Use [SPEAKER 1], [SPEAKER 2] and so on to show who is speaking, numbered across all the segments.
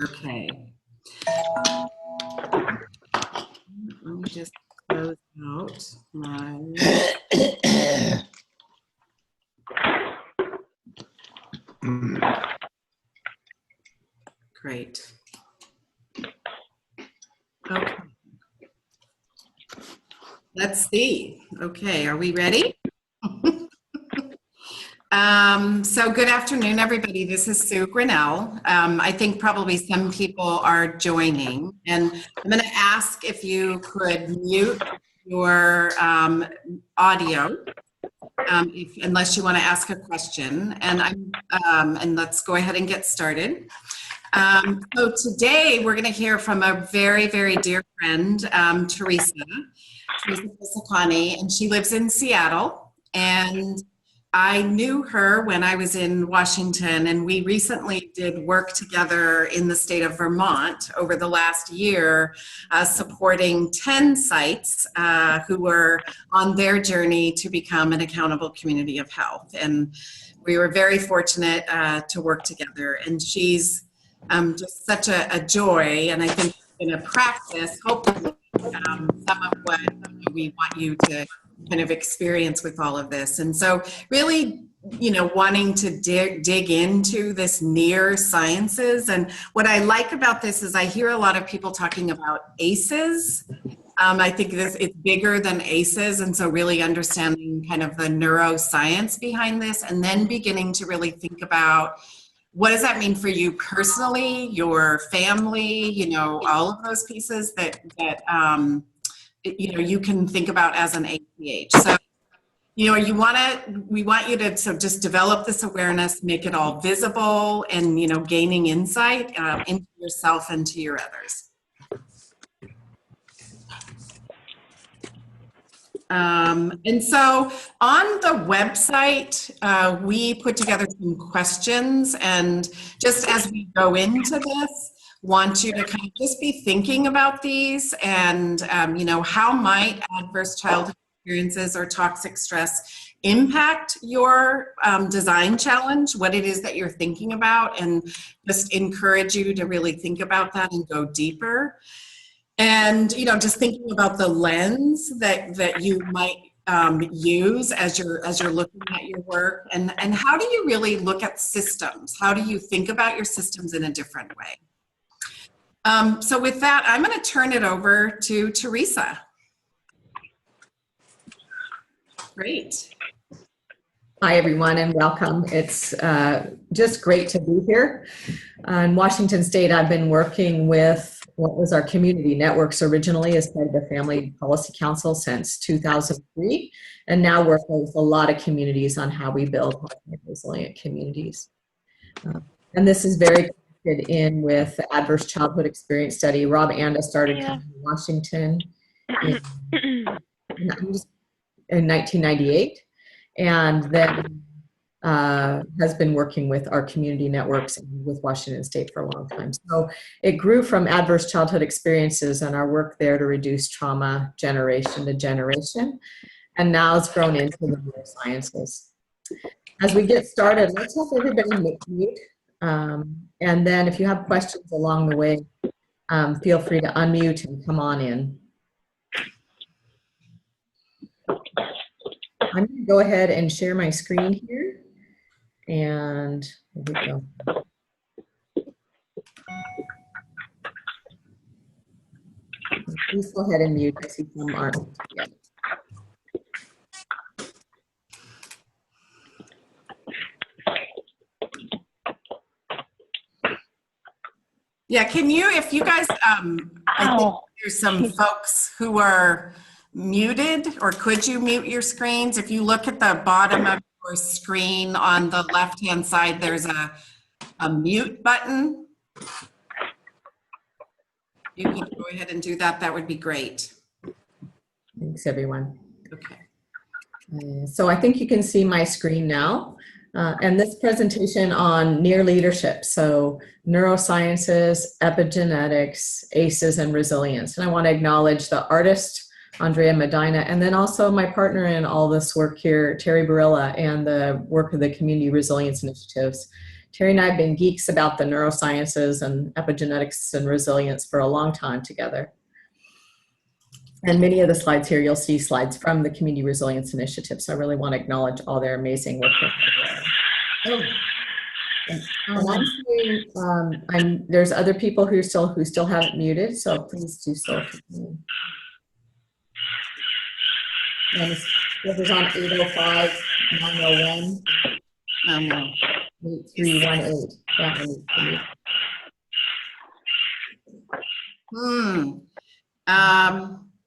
[SPEAKER 1] Okay. Let me just close out my... Great. Okay. Let's see. Okay, are we ready? So good afternoon, everybody. This is Sue Grinnell. I think probably some people are joining, and I'm going to ask if you could mute your audio, unless you want to ask a question, and let's go ahead and get started. So today we're going to hear from a very, very dear friend, Teresa Pisacani, and she lives in Seattle, and I knew her when I was in Washington, and we recently did work together in the state of Vermont over the last year, supporting 10 sites who were on their journey to become an accountable community of health. And we were very fortunate to work together, and she's just such a joy, and I think in a practice, hopefully, some of what we want you to kind of experience with all of this. And so really, wanting to dig into this near sciences. And what I like about this is I hear a lot of people talking about ACEs. I think it's bigger than ACEs. And so really understanding kind of the neuroscience behind this, and then beginning to really think about what does that mean for you personally, your family, all of those pieces that you can think about as an APH. So, we want you to just develop this awareness, make it all visible, and, gaining insight into yourself and to your others. And so on the website, we put together some questions, and just as we go into this, want you to kind of just be thinking about these and, how might adverse childhood experiences or toxic stress impact your design challenge, what it is that you're thinking about, and just encourage you to really think about that and go deeper. And, just thinking about the lens that you might use as you're looking at your work, and how do you really look at systems? How do you think about your systems in a different way? So with that, I'm going to turn it over to Teresa. Great.
[SPEAKER 2] Hi, everyone, and welcome. It's just great to be here. In Washington State, I've been working with what was our community networks originally as part of the Family Policy Council since 2003, and now working with a lot of communities on how we build resilient communities. And this is very connected in with the Adverse Childhood Experience Study. Rob Anda started in Washington in 1998, and then has been working with our community networks and with Washington State for a long time. So it grew from adverse childhood experiences and our work there to reduce trauma generation to generation, and now it's grown into the neurosciences. As we get started, let's have everybody mute, and then if you have questions along the way, feel free to unmute and come on in. I'm going to go ahead and share my screen here, and here we go. Please go ahead and mute. I see some aren't yet.
[SPEAKER 1] Yeah, can you, if you guys, I think there's some folks who are muted, or could you mute your screens? If you look at the bottom of your screen on the left-hand side, there's a mute button. You can go ahead and do that. That would be great.
[SPEAKER 2] Thanks, everyone.
[SPEAKER 1] Okay.
[SPEAKER 2] So I think you can see my screen now. And this presentation on near leadership, so neurosciences, epigenetics, ACEs, and resilience. And I want to acknowledge the artist, Andrea Medina, and then also my partner in all this work here, Terry Barilla, and the work of the Community Resilience Initiatives. Terry and I have been geeks about the neurosciences and epigenetics and resilience for a long time together. And many of the slides here, you'll see slides from the Community Resilience Initiative. So I really want to acknowledge all their amazing work. There's other people who still haven't muted, so please do so. And this is on 805 901 8318. That one needs to mute.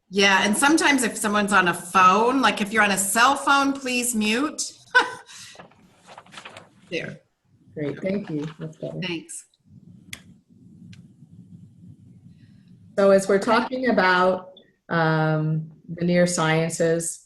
[SPEAKER 1] Yeah, and sometimes if someone's on a phone, like if you're on a cell phone, please mute. There.
[SPEAKER 2] Great, thank you. That's better.
[SPEAKER 1] Thanks.
[SPEAKER 2] So as we're talking about the neurosciences,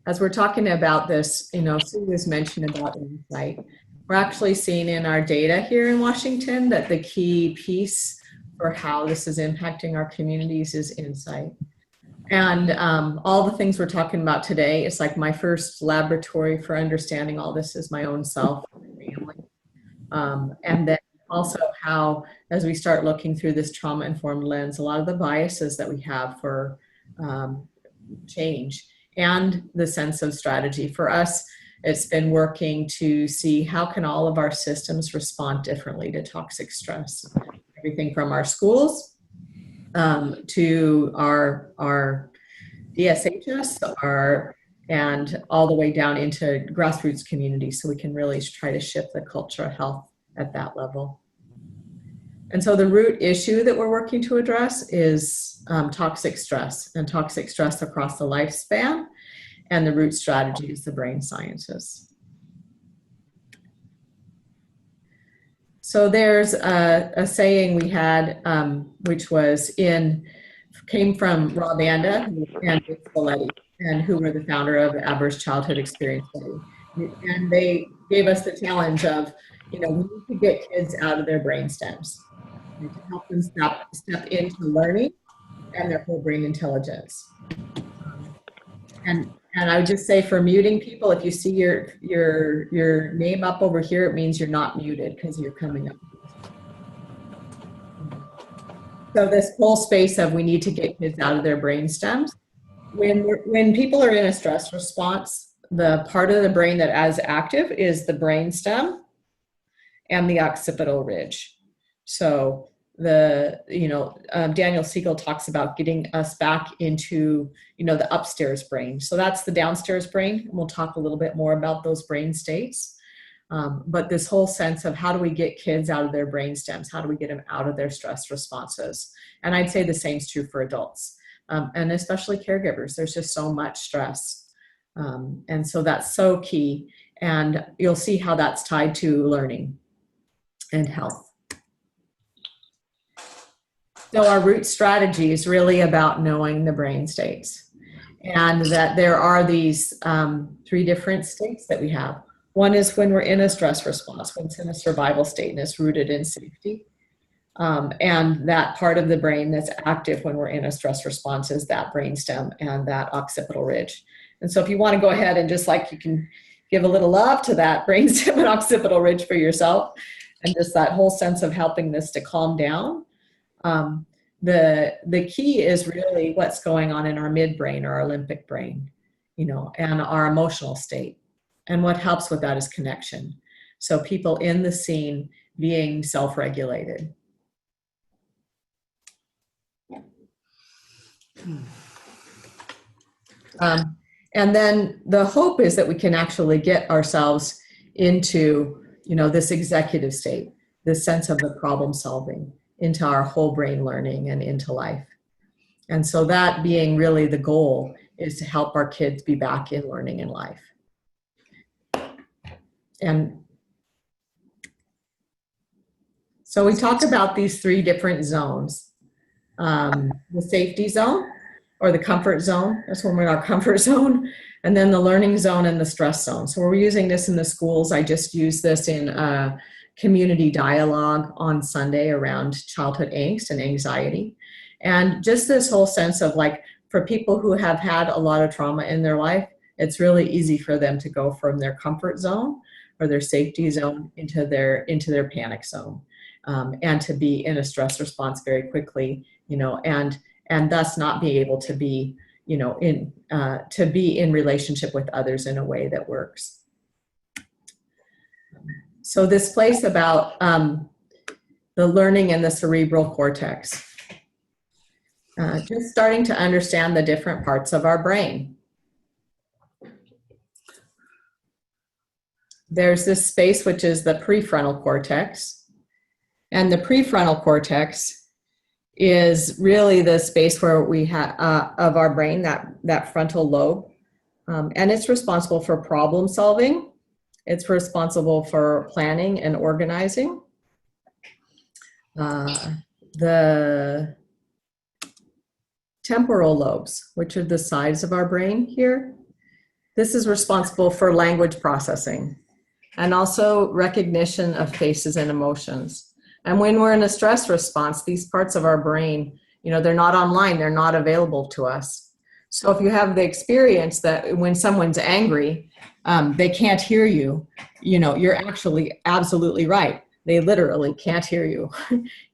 [SPEAKER 2] as we're talking about this, Sue was mentioned about insight. We're actually seeing in our data here in Washington that the key piece for how this is impacting our communities is insight. And all the things we're talking about today, it's like my first laboratory for understanding all this is my own self and family. And then also how, as we start looking through this trauma-informed lens, a lot of the biases that we have for change and the sense of strategy. For us, it's been working to see how can all of our systems respond differently to toxic stress. Everything from our schools to our DSHS, and all the way down into grassroots communities, so we can really try to shift the culture of health at that level. And so the root issue that we're working to address is toxic stress, and toxic stress across the lifespan, and the root strategy is the brain sciences. So there's a saying we had, which came from Rob Anda and Cerebral, and who were the founder of the Adverse Childhood Experience Study. And they gave us the challenge of, we need to get kids out of their brain stems and to help them step into learning and their whole brain intelligence. And I would just say, for muting people, if you see your name up over here, it means you're not muted because you're coming up. So this whole space of we need to get kids out of their brain stems. When people are in a stress response, the part of the brain that is active is the brain stem and the occipital ridge. So Daniel Siegel talks about getting us back into, the upstairs brain. So that's the downstairs brain. And we'll talk a little bit more about those brain states. But this whole sense of how do we get kids out of their brain stems? How do we get them out of their stress responses? And I'd say the same is true for adults, and especially caregivers. There's just so much stress. And so that's so key. And you'll see how that's tied to learning and health. So our root strategy is really about knowing the brain states, and that there are these 3 different states that we have. One is when we're in a stress response, when it's in a survival state and it's rooted in safety. And that part of the brain that's active when we're in a stress response is that brainstem and that occipital ridge. And so if you want to go ahead and you can give a little love to that brainstem and occipital ridge for yourself, and just that whole sense of helping this to calm down. The key is really what's going on in our midbrain or our limbic brain, and our emotional state. And what helps with that is connection. So people in the scene being self-regulated. And then the hope is that we can actually get ourselves into, this executive state, this sense of the problem solving, into our whole brain learning and into life. And so that being really the goal is to help our kids be back in learning and life. And so we talk about these 3 different zones. The safety zone, or the comfort zone, that's when we're in our comfort zone, and then the learning zone and the stress zone. So we're using this in the schools. I just used this in community dialogue on Sunday around childhood angst and anxiety. And just this whole sense of for people who have had a lot of trauma in their life, it's really easy for them to go from their comfort zone or their safety zone into their panic zone, and to be in a stress response very quickly, and thus not be able to be, to be in relationship with others in a way that works. So this place about the learning in the cerebral cortex, just starting to understand the different parts of our brain. There's this space which is the prefrontal cortex, and the prefrontal cortex is really the space where we have of our brain, that frontal lobe, and it's responsible for problem solving. It's responsible for planning and organizing. The temporal lobes, which are the sides of our brain here, this is responsible for language processing and also recognition of faces and emotions. And when we're in a stress response, these parts of our brain, they're not online, they're not available to us. So if you have the experience that when someone's angry, they can't hear you, you're actually absolutely right. They literally can't hear you,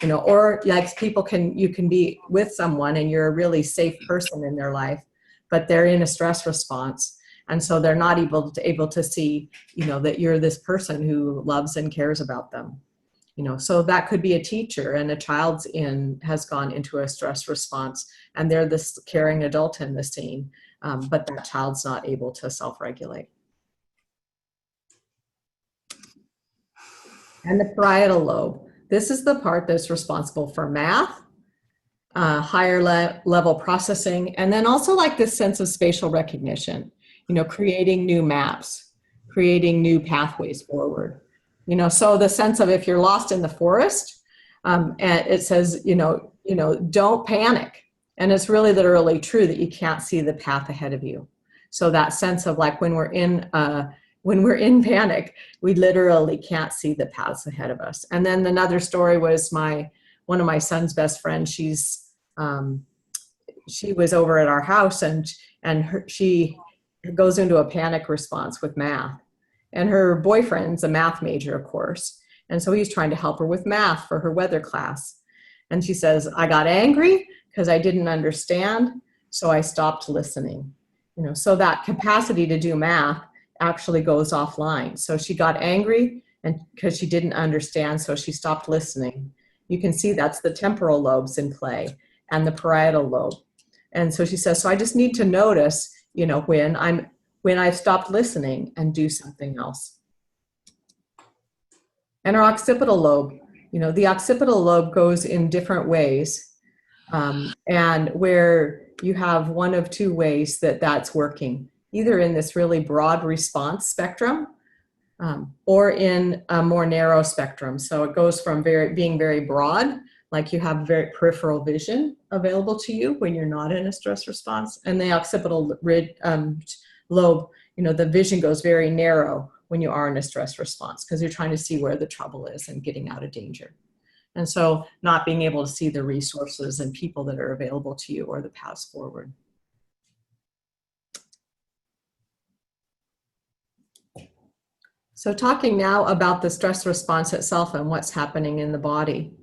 [SPEAKER 2] or like you can be with someone and you're a really safe person in their life, but they're in a stress response. And so they're not able to see, that you're this person who loves and cares about them. So that could be a teacher and a child has gone into a stress response and they're this caring adult in the scene, but that child's not able to self-regulate. And the parietal lobe. This is the part that's responsible for math, higher level processing, and then also like this sense of spatial recognition, creating new maps, creating new pathways forward. So the sense of if you're lost in the forest, and it says, don't panic. And it's really literally true that you can't see the path ahead of you. So that sense of like when we're in panic, we literally can't see the paths ahead of us. And then another story was one of my son's best friends. She was over at our house and she goes into a panic response with math. And her boyfriend's a math major, of course. And so he's trying to help her with math for her weather class. And she says, I got angry because I didn't understand, so I stopped listening. So that capacity to do math actually goes offline. So she got angry and because she didn't understand, so she stopped listening. You can see that's the temporal lobes in play and the parietal lobe. And so she says, so I just need to notice, when I've stopped listening and do something else. And our occipital lobe, the occipital lobe goes in different ways, and where you have one of two ways that's working, either in this really broad response spectrum, or in a more narrow spectrum. So it goes from being very broad, like you have very peripheral vision available to you when you're not in a stress response, and the occipital lobe, the vision goes very narrow when you are in a stress response because you're trying to see where the trouble is and getting out of danger. And so not being able to see the resources and people that are available to you or the paths forward. So talking now about the stress response itself and what's happening in the body.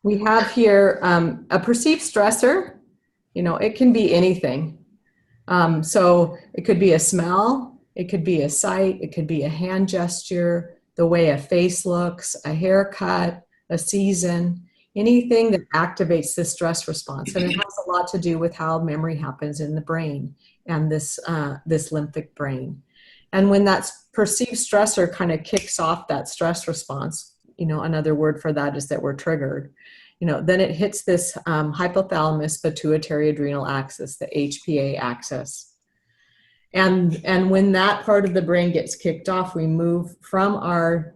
[SPEAKER 2] We have here a perceived stressor. It can be anything. So it could be a smell, it could be a sight, it could be a hand gesture, the way a face looks, a haircut, a season, anything that activates the stress response. And it has a lot to do with how memory happens in the brain and this limbic brain. And when that perceived stressor kind of kicks off that stress response, another word for that is that we're triggered, then it hits this hypothalamus pituitary adrenal axis, the HPA axis. And when that part of the brain gets kicked off, we move from our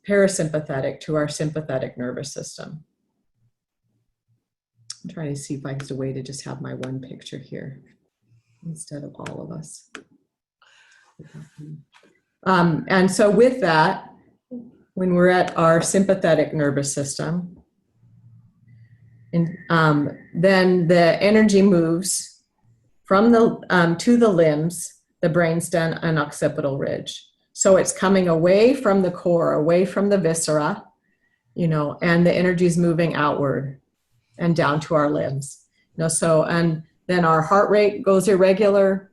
[SPEAKER 2] parasympathetic to our sympathetic nervous system. I'm trying to see if there's a way to just have my one picture here instead of all of us. And so with that, when we're at our sympathetic nervous system, and then the energy moves from the to the limbs, the brainstem and occipital ridge. So it's coming away from the core, away from the viscera, you know, and the energy is moving outward and down to our limbs. You know, so, and then our heart rate goes irregular.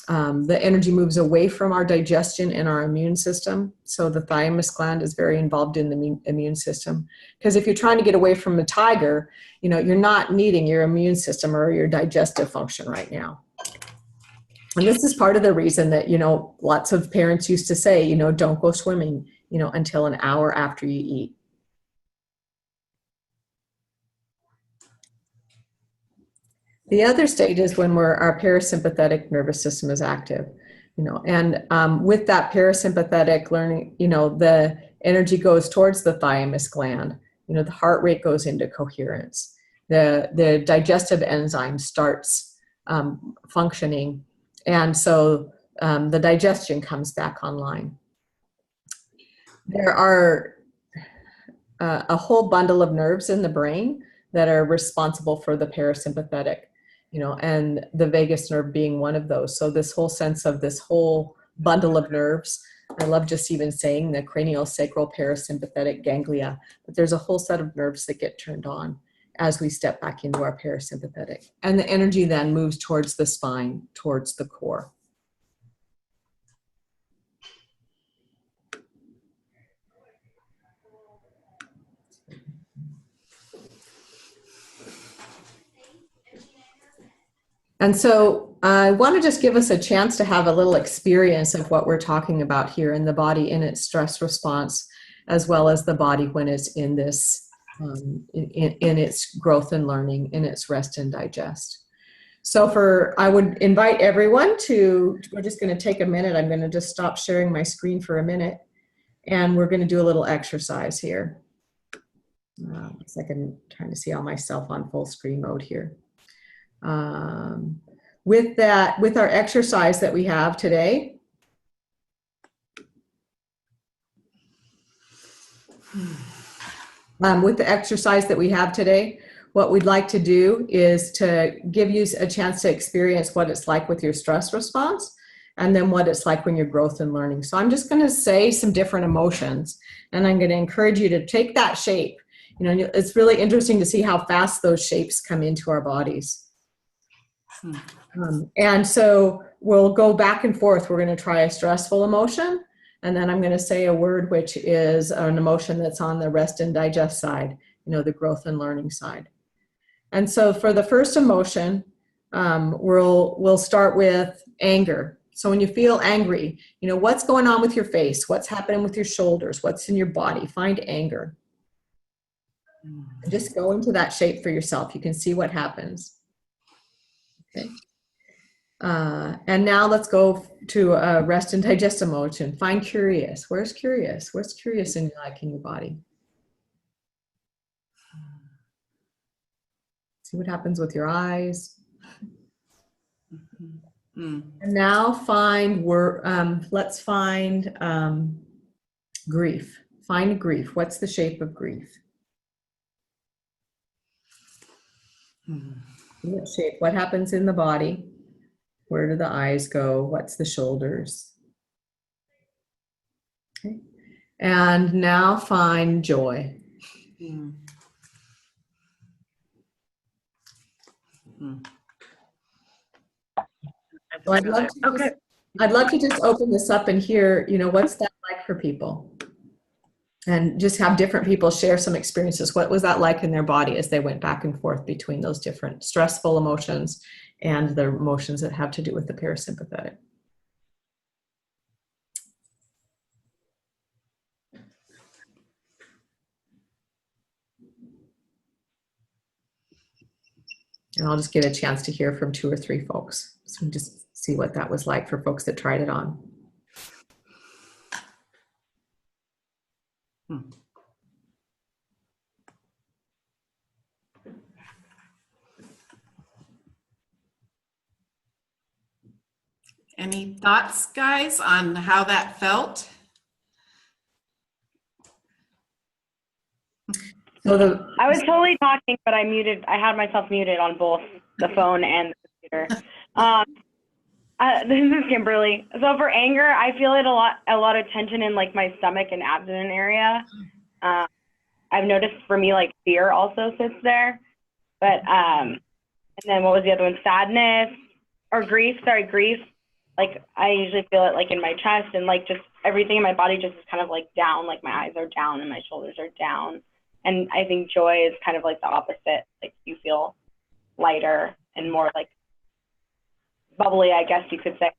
[SPEAKER 2] The energy moves away from our digestion and our immune system. So the thymus gland is very involved in the immune system. Because if you're trying to get away from a tiger, you know, you're not needing your immune system or your digestive function right now. And this is part of the reason that, you know, lots of parents used to say, you know, don't go swimming, you know, until an hour after you eat. The other stage is when our parasympathetic nervous system is active, you know, and with that parasympathetic learning, you know, the energy goes towards the thymus gland, you know, the heart rate goes into coherence, the digestive enzyme starts functioning, and so the digestion comes back online. There are a whole bundle of nerves in the brain that are responsible for the parasympathetic, you know, and the vagus nerve being one of those. So this whole sense of this whole bundle of nerves, I love just even saying the cranial sacral parasympathetic ganglia, but there's a whole set of nerves that get turned on as we step back into our parasympathetic. And the energy then moves towards the spine, towards the core. And so I want to just give us a chance to have a little experience of what we're talking about here in the body in its stress response, as well as the body when it's in this, in its growth and learning, in its rest and digest. So I would invite everyone we're just going to take a minute. I'm going to just stop sharing my screen for a minute, and we're going to do a little exercise here. One second, trying to see myself on full screen mode here. With our exercise that we have today, what we'd like to do is to give you a chance to experience what it's like with your stress response, and then what it's like when you're growth and learning. So I'm just going to say some different emotions, and I'm going to encourage you to take that shape. You know, it's really interesting to see how fast those shapes come into our bodies. And so we'll go back and forth. We're going to try a stressful emotion, and then I'm going to say a word which is an emotion that's on the rest and digest side, you know, the growth and learning side. And so for the first emotion, we'll start with anger. So when you feel angry, you know, what's going on with your face? What's happening with your shoulders? What's in your body? Find anger. And just go into that shape for yourself. You can see what happens. Okay. And now let's go to rest and digest emotion. Find curious. Where's curious? What's curious in your body? See what happens with your eyes. And now let's find grief. Find grief. What's the shape of grief? What shape? What happens in the body? Where do the eyes go? What's the shoulders? Okay. And now find joy. So I'd love to just open this up and hear, you know, what's that like for people? And just have different people share some experiences. What was that like in their body as they went back and forth between those different stressful emotions and the emotions that have to do with the parasympathetic? And I'll just get a chance to hear from 2 or 3 folks. So just see what that was like for folks that tried it on.
[SPEAKER 1] Any thoughts, guys, on how that felt?
[SPEAKER 2] So
[SPEAKER 3] I was totally talking, but I had myself muted on both the phone and the computer. This is Kimberly. So for anger, I feel it a lot of tension in like my stomach and abdomen area. I've noticed for me, like fear also sits there. But, and then what was the other one? Sadness or grief. Sorry, grief. Like I usually feel it like in my chest, and like just everything in my body just is kind of like down, like my eyes are down and my shoulders are down. And I think joy is kind of like the opposite. Like you feel lighter and more like bubbly, I guess you could say.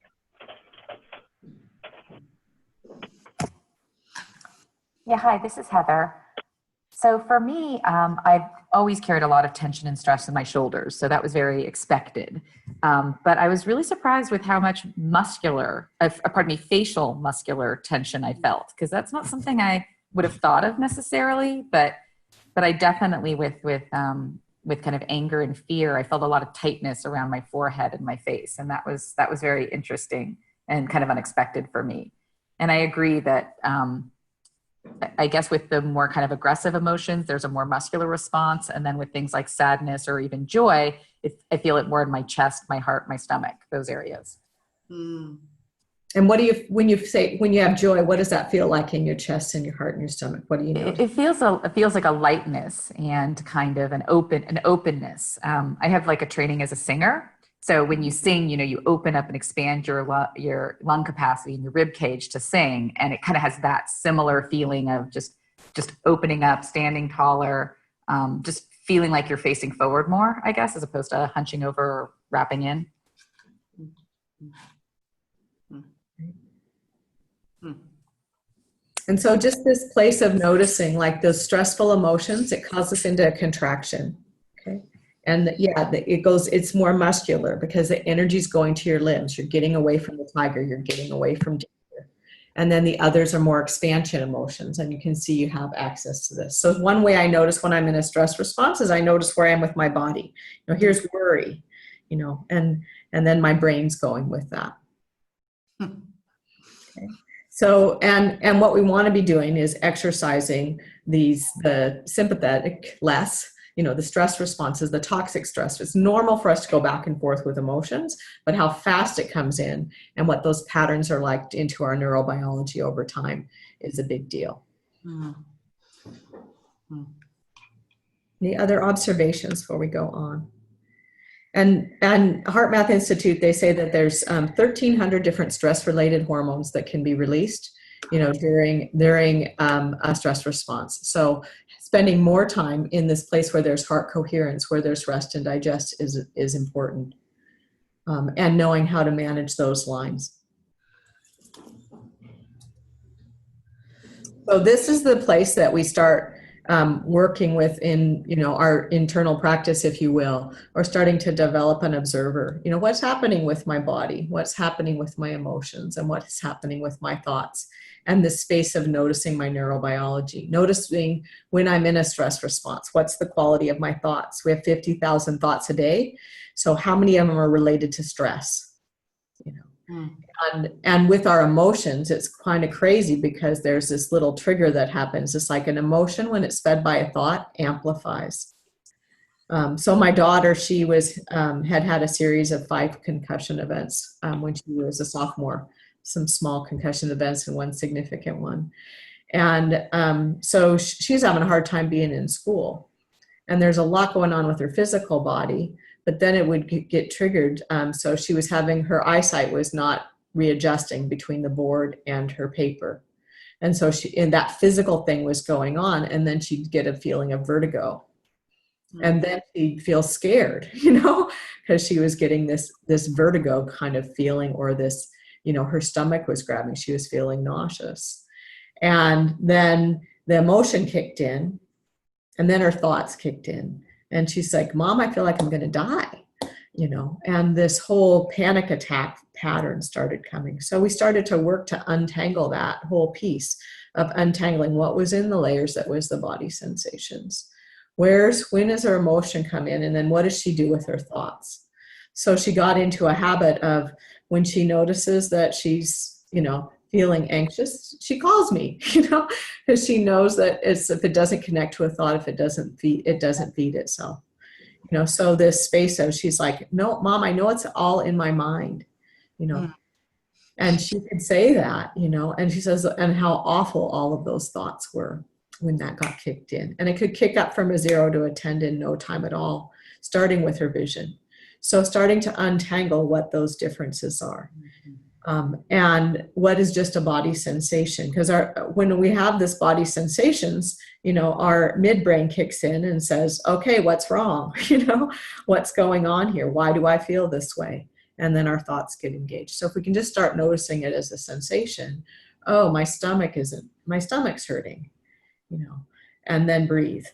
[SPEAKER 4] Yeah, hi, this is Heather. So for me, I've always carried a lot of tension and stress in my shoulders, so that was very expected. But I was really surprised with how much facial muscular tension I felt, because that's not something I would have thought of necessarily. But I definitely with kind of anger and fear, I felt a lot of tightness around my forehead and my face, and that was very interesting and kind of unexpected for me. And I agree that. I guess with the more kind of aggressive emotions, there's a more muscular response. And then with things like sadness or even joy, I feel it more in my chest, my heart, my stomach, those areas.
[SPEAKER 2] Mm. And what do you, when you have joy, what does that feel like in your chest and your heart and your stomach? What do you know?
[SPEAKER 4] It feels like a lightness and kind of an openness. I have like a training as a singer. So when you sing, you open up and expand your lung capacity and your rib cage to sing. And it kind of has that similar feeling of just opening up, standing taller, just feeling like you're facing forward more, I guess, as opposed to hunching over or wrapping in.
[SPEAKER 2] And so just this place of noticing like those stressful emotions, it calls us into a contraction. Okay. And it's more muscular because the energy is going to your limbs. You're getting away from the tiger. You're getting away from danger. And then the others are more expansion emotions. And you can see you have access to this. So one way I notice when I'm in a stress response is I notice where I am with my body. Here's worry, and then my brain's going with that. Okay. So, and what we want to be doing is exercising the sympathetic less, the stress responses, the toxic stress. It's normal for us to go back and forth with emotions, but how fast it comes in and what those patterns are like into our neurobiology over time is a big deal. Any other observations before we go on? And HeartMath Institute, they say that there's 1,300 different stress-related hormones that can be released, during a stress response. So spending more time in this place where there's heart coherence, where there's rest and digest is important, and knowing how to manage those lines. So this is the place that we start working with in our internal practice, if you will, or starting to develop an observer. What's happening with my body, what's happening with my emotions, and what's happening with my thoughts, and the space of noticing my neurobiology, noticing when I'm in a stress response. What's the quality of my thoughts? We have 50,000 thoughts a day, so how many of them are related to stress? And with our emotions, it's kind of crazy because there's this little trigger that happens. It's like an emotion, when it's fed by a thought, amplifies. So my daughter, she had a series of 5 concussion events when she was a sophomore, some small concussion events and one significant one. And so she's having a hard time being in school. And there's a lot going on with her physical body, but then it would get triggered. So she was her eyesight was not readjusting between the board and her paper. And so that physical thing was going on, and then she'd get a feeling of vertigo. And then she'd feel scared, because she was getting this vertigo kind of feeling, or this, her stomach was grabbing, she was feeling nauseous. And then the emotion kicked in, and then her thoughts kicked in. And she's like, Mom, I feel like I'm going to die. And this whole panic attack pattern started coming. So we started to work to untangle that whole piece of untangling what was in the layers that was the body sensations. When does her emotion come in? And then what does she do with her thoughts? So she got into a habit of, when she notices that she's, feeling anxious, she calls me, because she knows that if it doesn't connect to a thought, if it doesn't feed itself. You know, so this space of, she's like, no, Mom, I know it's all in my mind, you know. And she could say that, you know, and she says, and how awful all of those thoughts were when that got kicked in. And it could kick up from a 0 to a 10 in no time at all, starting with her vision. So starting to untangle what those differences are. And what is just a body sensation, because when we have this body sensations, you know, our midbrain kicks in and says, okay, what's wrong? You know, what's going on here? Why do I feel this way? And then our thoughts get engaged. So if we can just start noticing it as a sensation, oh, my stomach's hurting, you know, and then breathe.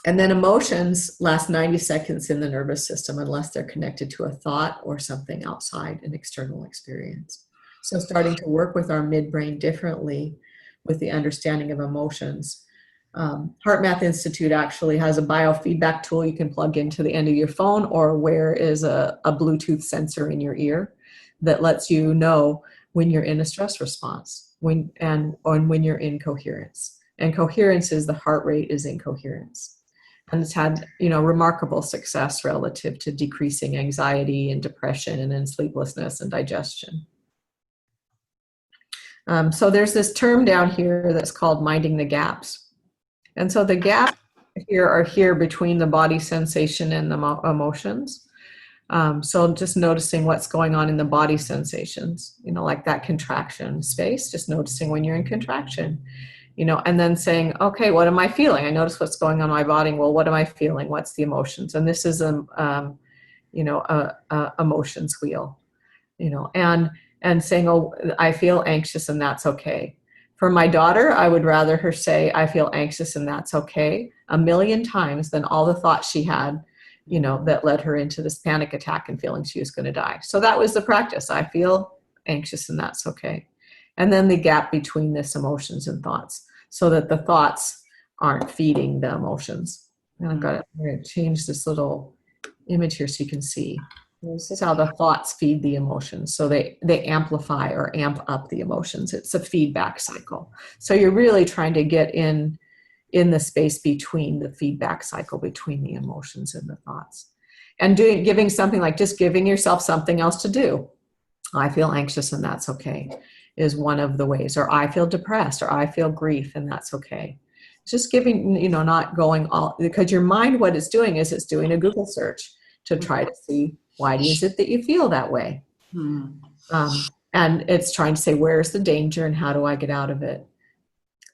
[SPEAKER 2] And then emotions last 90 seconds in the nervous system unless they're connected to a thought or something outside an external experience. So starting to work with our midbrain differently with the understanding of emotions. HeartMath Institute actually has a biofeedback tool you can plug into the end of your phone or wear is a Bluetooth sensor in your ear that lets you know when you're in a stress response when you're in coherence. And coherence is the heart rate is in coherence. And it's had, you know, remarkable success relative to decreasing anxiety and depression and sleeplessness and digestion. So there's this term down here that's called minding the gaps. And so the gaps here are here between the body sensation and the emotions. So just noticing what's going on in the body sensations, you know, like that contraction space, just noticing when you're in contraction, you know, and then saying, okay, what am I feeling? I notice what's going on in my body. Well, what am I feeling? What's the emotions? And this is a emotions wheel, you know, and saying, oh, I feel anxious and that's okay. For my daughter, I would rather her say, I feel anxious and that's okay, 1,000,000 times than all the thoughts she had, you know, that led her into this panic attack and feeling she was going to die. So that was the practice. I feel anxious and that's okay. And then the gap between this emotions and thoughts so that the thoughts aren't feeding the emotions. And I'm going to change this little image here so you can see. This is how the thoughts feed the emotions. So they amplify or amp up the emotions. It's a feedback cycle. So you're really trying to get in the space between the feedback cycle, between the emotions and the thoughts. And giving something like just giving yourself something else to do. I feel anxious and that's okay is one of the ways. Or I feel depressed or I feel grief and that's okay. Just giving, you know, not going all, because your mind, what it's doing is it's doing a Google search to try to see why is it that you feel that way? And it's trying to say, where's the danger and how do I get out of it?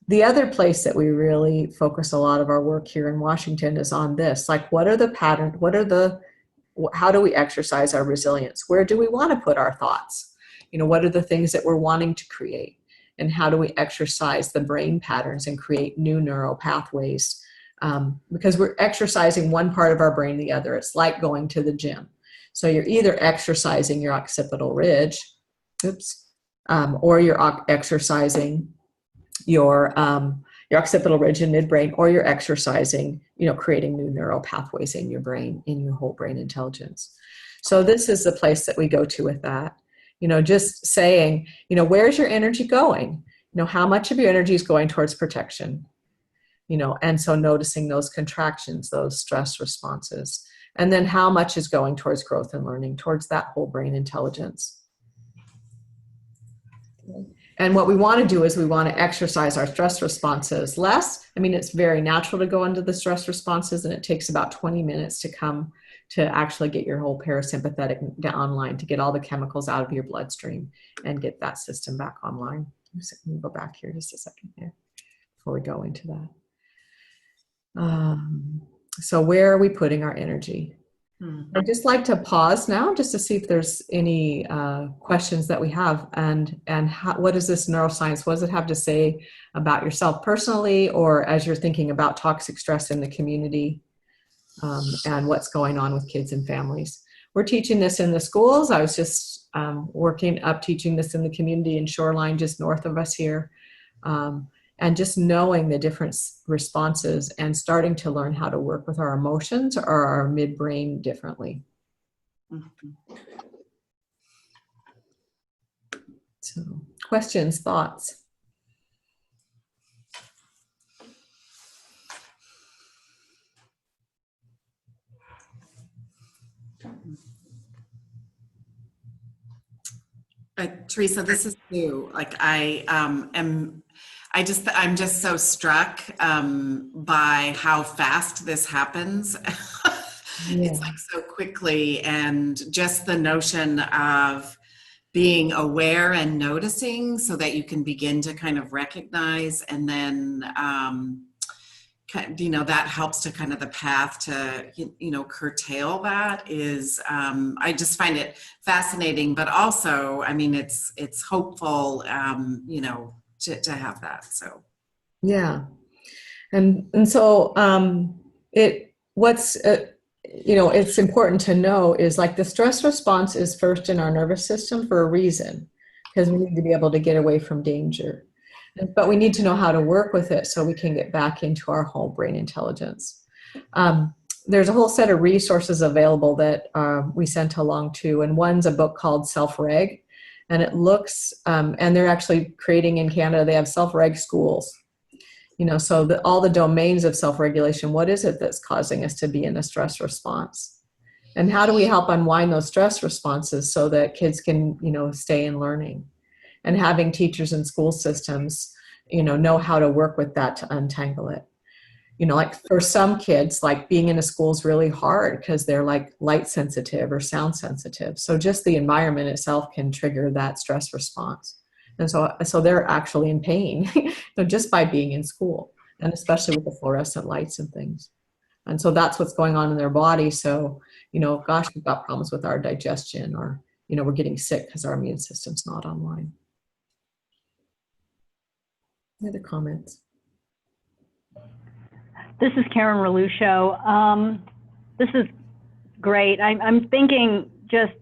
[SPEAKER 2] The other place that we really focus a lot of our work here in Washington is on this, like what are the patterns, how do we exercise our resilience? Where do we want to put our thoughts? You know, what are the things that we're wanting to create? And how do we exercise the brain patterns and create new neural pathways? Because we're exercising one part of our brain, the other. It's like going to the gym. So you're either exercising your occipital ridge, or you're exercising your occipital ridge and midbrain, or you're exercising, you know, creating new neural pathways in your brain, in your whole brain intelligence. So this is the place that we go to with that. You know, just saying, you know, where's your energy going? You know, how much of your energy is going towards protection? You know, and so noticing those contractions, those stress responses. And then how much is going towards growth and learning, towards that whole brain intelligence. And what we want to do is we want to exercise our stress responses less. I mean, it's very natural to go into the stress responses, and it takes about 20 minutes to come to actually get your whole parasympathetic online, to get all the chemicals out of your bloodstream and get that system back online. Let me go back here just a second here before we go into that. So where are we putting our energy? I'd just like to pause now just to see if there's any questions that we have, and what is this neuroscience? What does it have to say about yourself personally, or as you're thinking about toxic stress in the community, and what's going on with kids and families? We're teaching this in the schools. I was just teaching this in the community in Shoreline, just north of us here. And just knowing the different responses and starting to learn how to work with our emotions or our midbrain differently. So, questions, thoughts?
[SPEAKER 1] Teresa, this is Sue. Like I'm just so struck by how fast this happens.
[SPEAKER 2] Yeah.
[SPEAKER 1] It's like so quickly, and just the notion of being aware and noticing so that you can begin to kind of recognize, and then that helps to kind of the path to curtail that is I just find it fascinating, but also I mean it's hopeful to have that. So
[SPEAKER 2] Yeah. And so it's important to know is like the stress response is first in our nervous system for a reason, because we need to be able to get away from danger. But we need to know how to work with it so we can get back into our whole brain intelligence. There's a whole set of resources available that we sent along to, and one's a book called Self-Reg, and it looks, and they're actually creating in Canada, they have self-reg schools. So all the domains of self-regulation, what is it that's causing us to be in a stress response? And how do we help unwind those stress responses so that kids can, stay in learning? And having teachers and school systems, know how to work with that to untangle it. Like for some kids, like being in a school is really hard because they're like light sensitive or sound sensitive. So just the environment itself can trigger that stress response. And so they're actually in pain just by being in school, and especially with the fluorescent lights and things. And so that's what's going on in their body. So, gosh, we've got problems with our digestion, or, we're getting sick because our immune system's not online. Any other comments?
[SPEAKER 5] This is Karen Reluccio. This is great. I'm thinking just,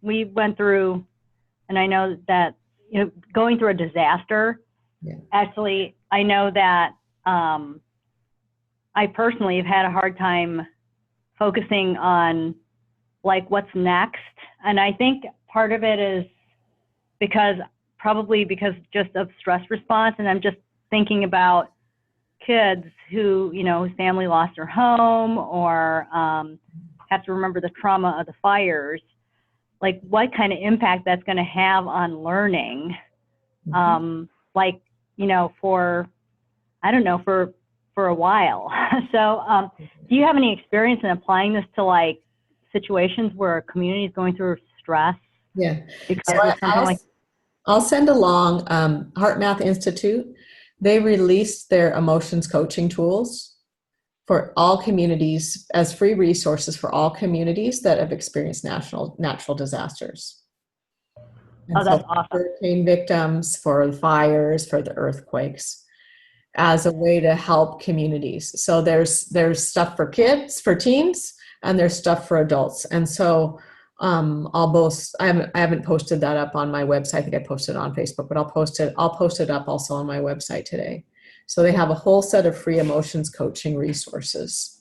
[SPEAKER 5] we went through, and I know that, going through a disaster,
[SPEAKER 2] Yeah.
[SPEAKER 5] Actually, I know that I personally have had a hard time focusing on like what's next. And I think part of it is probably because just of stress response. And I'm just thinking about kids who, whose family lost their home, or have to remember the trauma of the fires, like what kind of impact that's going to have on learning, for a while. So do you have any experience in applying this to like situations where a community is going through stress?
[SPEAKER 2] Yeah.
[SPEAKER 5] Because
[SPEAKER 2] So
[SPEAKER 5] of something like
[SPEAKER 2] I'll send along Heart Math Institute. They released their emotions coaching tools for all communities as free resources for all communities that have experienced natural disasters. And
[SPEAKER 5] that's
[SPEAKER 2] so
[SPEAKER 5] awesome.
[SPEAKER 2] for hurricane victims, for the fires, for the earthquakes, as a way to help communities. So there's stuff for kids, for teens, and there's stuff for adults. And so I haven't posted that up on my website. I think I posted it on Facebook, but I'll post it up also on my website today. So they have a whole set of free emotions coaching resources.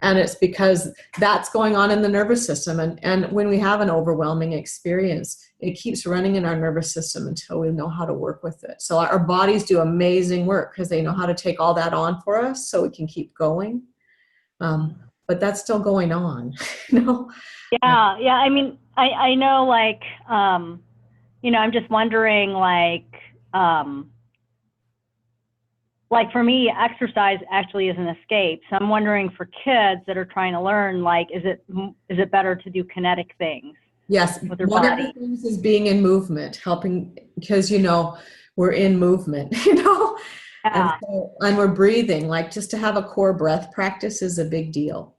[SPEAKER 2] And it's because that's going on in the nervous system. And when we have an overwhelming experience, it keeps running in our nervous system until we know how to work with it. So our bodies do amazing work because they know how to take all that on for us so we can keep going. But that's still going on,
[SPEAKER 5] Yeah. I mean, I know, like, I'm just wondering, like for me, exercise actually is an escape. So I'm wondering for kids that are trying to learn, like, is it better to do kinetic things?
[SPEAKER 2] Yes.
[SPEAKER 5] With their
[SPEAKER 2] One
[SPEAKER 5] body?
[SPEAKER 2] of the things is being in movement, helping, because, we're in movement,
[SPEAKER 5] Yeah.
[SPEAKER 2] and we're breathing, like just to have a core breath practice is a big deal.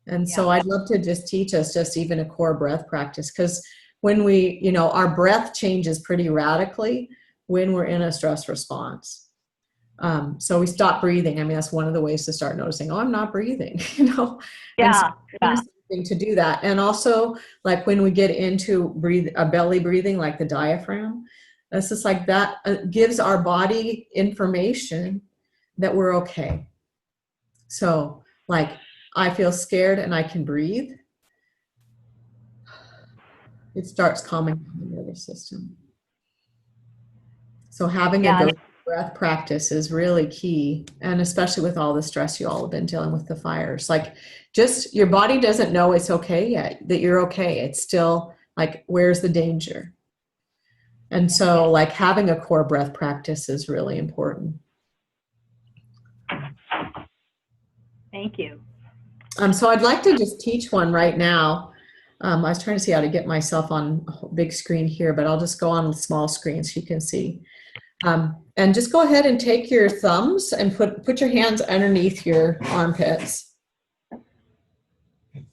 [SPEAKER 2] And so I'd love to just teach us just even a core breath practice, because when we, our breath changes pretty radically when we're in a stress response. So we stop breathing. I mean, that's one of the ways to start noticing, I'm not breathing,
[SPEAKER 5] Yeah.
[SPEAKER 2] And so there's something to do that. And also, like when we get into belly breathing, like the diaphragm, that's just like that gives our body information that we're okay. So like, I feel scared and I can breathe. It starts calming the nervous system. So having a good breath practice is really key, and especially with all the stress you all have been dealing with, the fires. Like, just your body doesn't know it's okay yet, that you're okay. It's still like, where's the danger? And so like having a core breath practice is really important.
[SPEAKER 5] Thank you.
[SPEAKER 2] So I'd like to just teach one right now. I was trying to see how to get myself on a big screen here, but I'll just go on small screen so you can see. And just go ahead and take your thumbs and put your hands underneath your armpits. Like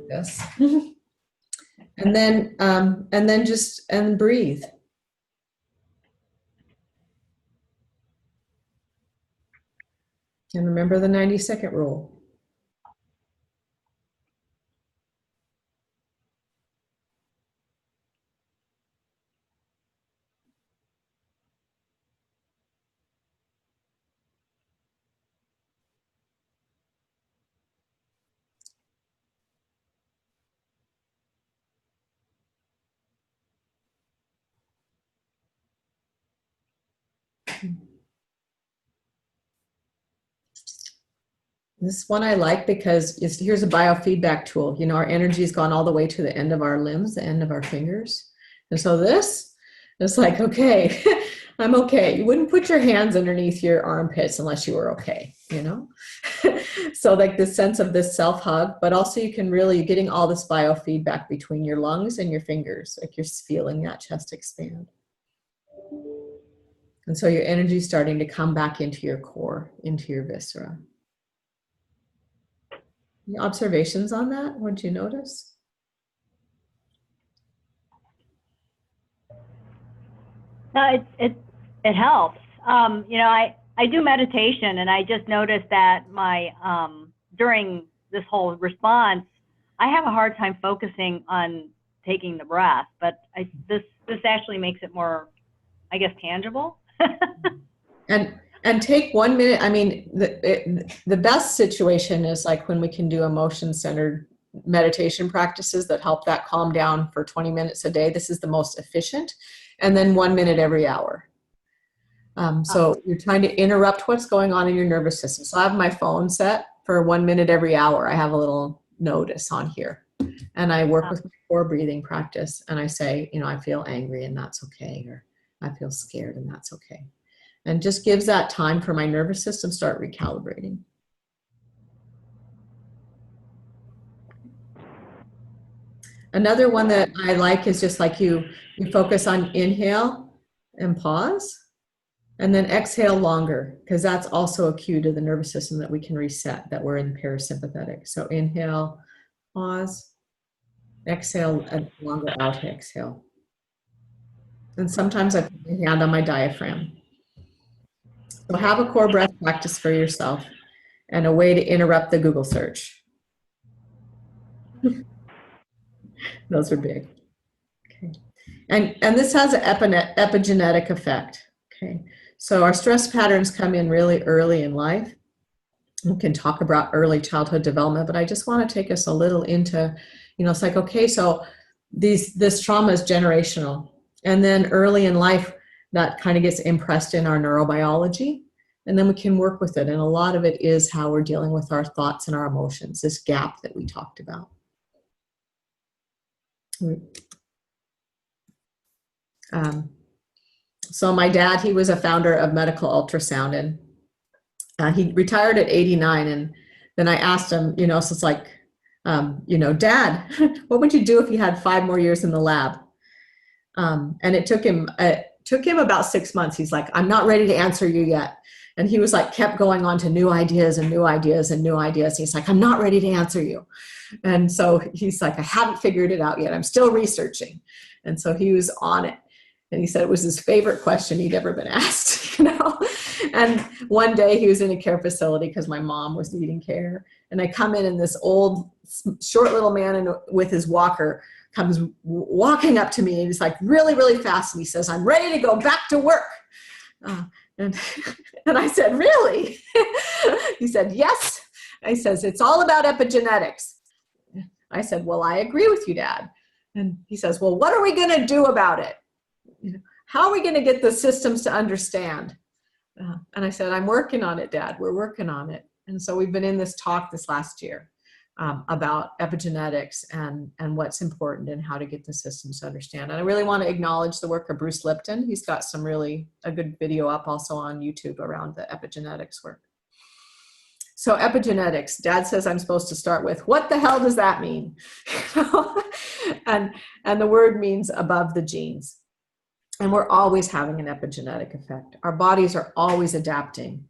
[SPEAKER 2] this. And then just breathe. And remember the 90-second rule. This one I like because here's a biofeedback tool. You know, our energy has gone all the way to the end of our limbs, the end of our fingers. And so this is like, okay, I'm okay. You wouldn't put your hands underneath your armpits unless you were okay, you know? So like this sense of this self-hug, but also you can really, getting all this biofeedback between your lungs and your fingers, like you're feeling that chest expand. And so your energy is starting to come back into your core, into your viscera. Any observations on that? What did you notice?
[SPEAKER 5] It helps. You know, I do meditation, and I just noticed that my during this whole response, I have a hard time focusing on taking the breath. But this actually makes it more, I guess, tangible.
[SPEAKER 2] And take 1 minute. I mean, the best situation is like when we can do emotion-centered meditation practices that help that calm down for 20 minutes a day. This is the most efficient. And then 1 minute every hour. So you're trying to interrupt what's going on in your nervous system. So I have my phone set for 1 minute every hour. I have a little notice on here. And I work with my core breathing practice. And I say, you know, I feel angry and that's okay. Or I feel scared and that's okay. And just gives that time for my nervous system to start recalibrating. Another one that I like is just like you focus on inhale and pause, and then exhale longer, because that's also a cue to the nervous system that we can reset, that we're in parasympathetic. So inhale, pause, exhale, and longer out exhale. And sometimes I put my hand on my diaphragm. So have a core breath practice for yourself and a way to interrupt the Google search. Those are big. Okay. And this has an epigenetic effect. Okay. So our stress patterns come in really early in life. We can talk about early childhood development, but I just want to take us a little into, you know, it's like, okay, so this trauma is generational. And then early in life, that kind of gets impressed in our neurobiology, and then we can work with it. And a lot of it is how we're dealing with our thoughts and our emotions, this gap that we talked about. So my dad, he was a founder of medical ultrasound, and he retired at 89. And then I asked him, you know, so it's like, you know, Dad, what would you do if you had 5 more years in the lab? And it took him about 6 months. He's like, I'm not ready to answer you yet. And he was like, kept going on to new ideas and new ideas and new ideas. He's like, I'm not ready to answer you. And so he's like, I haven't figured it out yet. I'm still researching. And so he was on it. And he said it was his favorite question he'd ever been asked, you know. And one day he was in a care facility because my mom was needing care. And I come in, and this old, short little man with his walker comes walking up to me, and he's like really, really fast. And he says, I'm ready to go back to work. And I said, really? He said, yes. I says, it's all about epigenetics. I said, well, I agree with you, Dad. And he says, well, what are we going to do about it? How are we going to get the systems to understand? And I said, I'm working on it, Dad. We're working on it. And so we've been in this talk this last year. about epigenetics and what's important and how to get the systems to understand. And I really want to acknowledge the work of Bruce Lipton. He's got a good video up also on YouTube around the epigenetics work. So epigenetics, Dad says I'm supposed to start with, what the hell does that mean? and the word means above the genes. And we're always having an epigenetic effect. Our bodies are always adapting,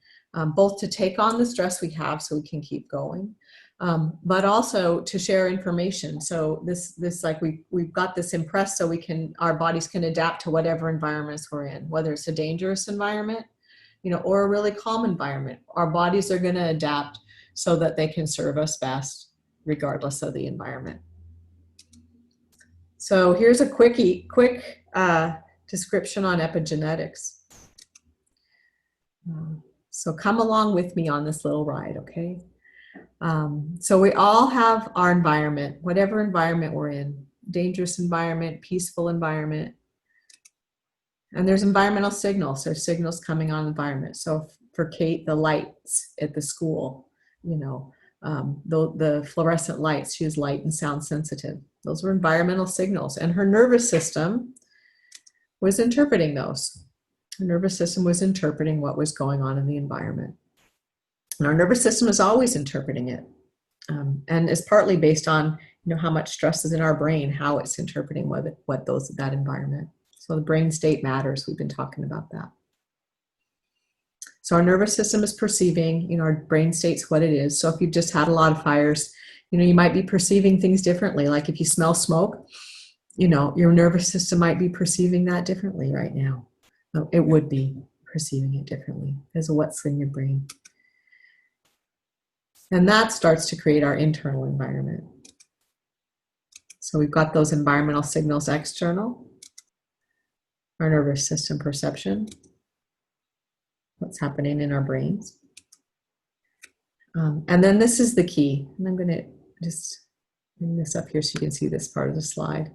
[SPEAKER 2] both to take on the stress we have so we can keep going, but also to share information. So this like we've got this impressed so our bodies can adapt to whatever environments we're in, whether it's a dangerous environment, or a really calm environment. Our bodies are going to adapt so that they can serve us best regardless of the environment. So here's a quick description on epigenetics. So come along with me on this little ride, okay? So we all have our environment, whatever environment we're in, dangerous environment, peaceful environment. And there's environmental signals. There's signals coming on environment. So for Kate, the lights at the school, the fluorescent lights, she is light and sound sensitive. Those were environmental signals. And her nervous system was interpreting those. Her nervous system was interpreting what was going on in the environment. And our nervous system is always interpreting it. And is partly based on, how much stress is in our brain, how it's interpreting that environment. So the brain state matters. We've been talking about that. So our nervous system is perceiving, our brain state's what it is. So if you've just had a lot of fires, you might be perceiving things differently. Like if you smell smoke, your nervous system might be perceiving that differently right now. It would be perceiving it differently because of what's in your brain. And that starts to create our internal environment. So we've got those environmental signals external. Our nervous system perception, what's happening in our brains. And then this is the key. And I'm going to just bring this up here so you can see this part of the slide.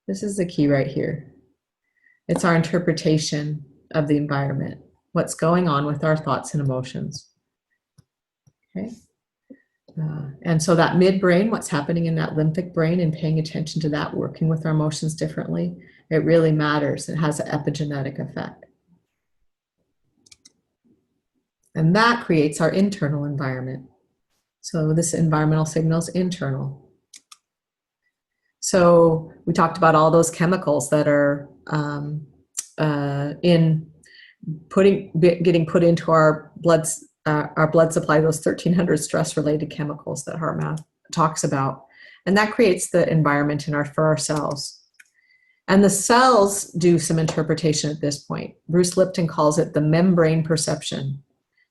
[SPEAKER 2] This is the key right here. It's our interpretation of the environment, what's going on with our thoughts and emotions. Okay. And so that midbrain, what's happening in that limbic brain and paying attention to that, working with our emotions differently, it really matters. It has an epigenetic effect. And that creates our internal environment. So this environmental signal is internal. So we talked about all those chemicals that are getting put into our blood supply, those 1,300 stress-related chemicals that HeartMath talks about. And that creates the environment for our cells. And the cells do some interpretation at this point. Bruce Lipton calls it the membrane perception.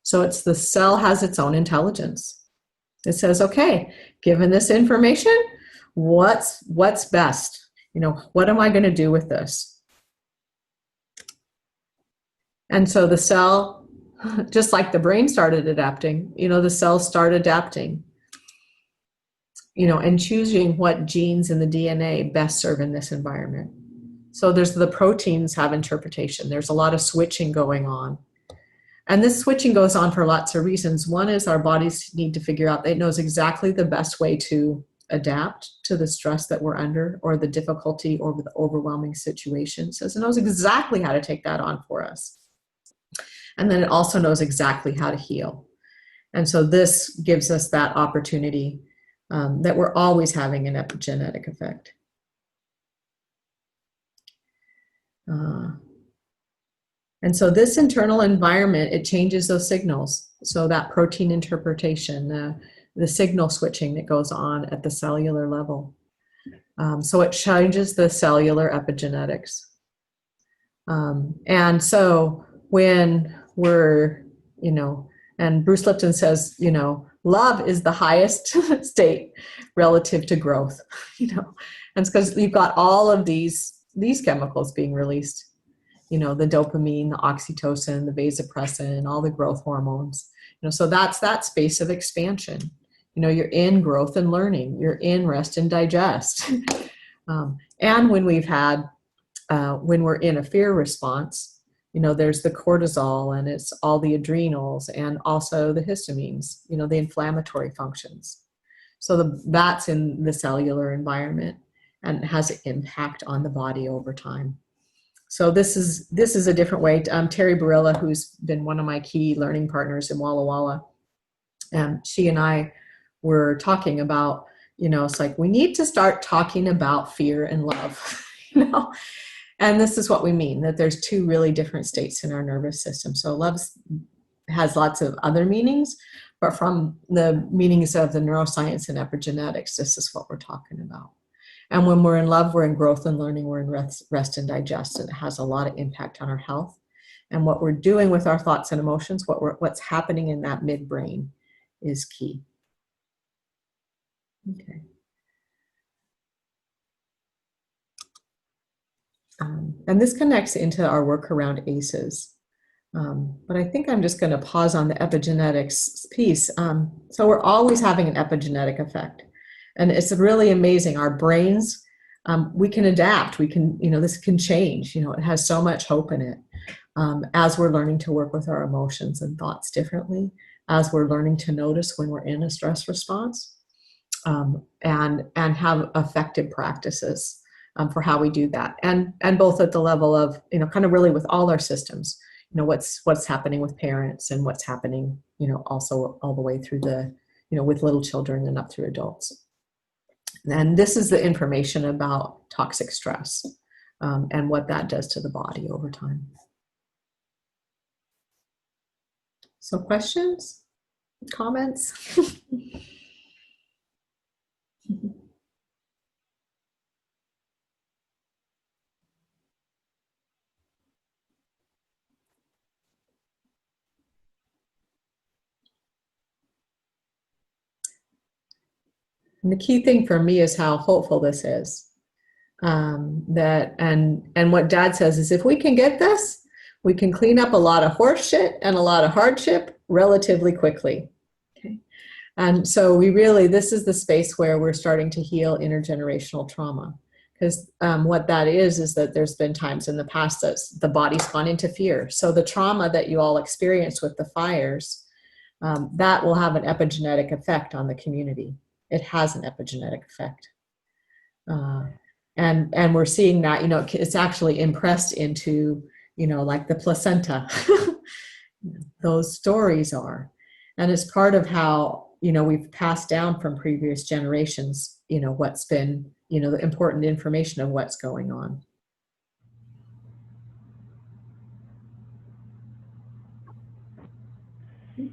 [SPEAKER 2] So it's the cell has its own intelligence. It says, okay, given this information, what's best? What am I going to do with this? And so the cell, just like the brain started adapting, the cells start adapting, and choosing what genes in the DNA best serve in this environment. So the proteins have interpretation. There's a lot of switching going on. And this switching goes on for lots of reasons. One is our bodies need to figure out, it knows exactly the best way to adapt to the stress that we're under or the difficulty or the overwhelming situation. So it knows exactly how to take that on for us. And then it also knows exactly how to heal. And so this gives us that opportunity that we're always having an epigenetic effect. And so this internal environment, it changes those signals. So that protein interpretation, the signal switching that goes on at the cellular level. So it changes the cellular epigenetics. And so when we're, and Bruce Lipton says, love is the highest state relative to growth, and it's because you've got all of these chemicals being released, the dopamine, the oxytocin, the vasopressin, all the growth hormones, so that's that space of expansion. You're in growth and learning, you're in rest and digest. And when when we're in a fear response, there's the cortisol and it's all the adrenals and also the histamines, the inflammatory functions. So that's in the cellular environment and has an impact on the body over time. So this is a different way. Terry Barilla, who's been one of my key learning partners in Walla Walla, she and I were talking about, it's like we need to start talking about fear and love, and this is what we mean, that there's two really different states in our nervous system. So love has lots of other meanings, but from the meanings of the neuroscience and epigenetics, this is what we're talking about. And when we're in love, we're in growth and learning, we're in rest and digest, and it has a lot of impact on our health. And what we're doing with our thoughts and emotions, what's happening in that midbrain is key. Okay. And this connects into our work around ACEs. But I think I'm just going to pause on the epigenetics piece. So we're always having an epigenetic effect. And it's really amazing. Our brains, we can adapt. We can, this can change. It has so much hope in it as we're learning to work with our emotions and thoughts differently, as we're learning to notice when we're in a stress response, and have effective practices for how we do that. And both at the level of, kind of really with all our systems, what's happening with parents and what's happening, also all the way through with little children and up through adults. And this is the information about toxic stress and what that does to the body over time. So questions, comments? And the key thing for me is how hopeful this is. That and what Dad says is, if we can get this, we can clean up a lot of horse shit and a lot of hardship relatively quickly. Okay. And so this is the space where we're starting to heal intergenerational trauma. Because what that is that there's been times in the past that the body's gone into fear. So the trauma that you all experienced with the fires, that will have an epigenetic effect on the community. It has an epigenetic effect. And we're seeing that, it's actually impressed into, like the placenta. Those stories are. And it's part of how, we've passed down from previous generations, what's been, the important information of what's going on.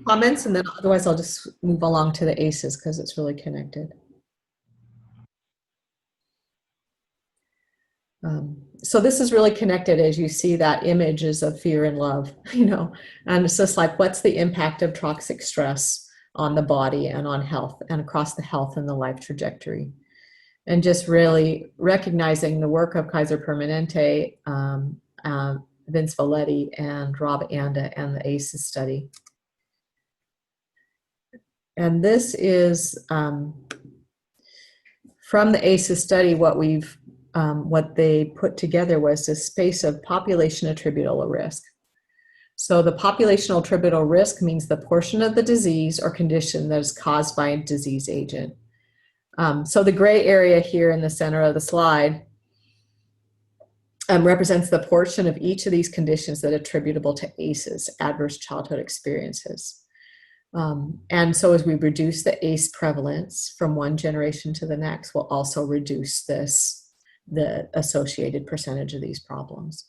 [SPEAKER 2] Comments, and then otherwise I'll just move along to the ACEs because it's really connected. So this is really connected as you see that images of fear and love, and it's just like, what's the impact of toxic stress on the body and on health and across the health and the life trajectory. And just really recognizing the work of Kaiser Permanente, Vince Valetti, and Rob Anda, and the ACEs study. And this is from the ACEs study, what they put together was this space of population attributable risk. So the populational attributable risk means the portion of the disease or condition that is caused by a disease agent. So the gray area here in the center of the slide represents the portion of each of these conditions that are attributable to ACEs, adverse childhood experiences. And so as we reduce the ACE prevalence from one generation to the next, we'll also reduce the associated percentage of these problems.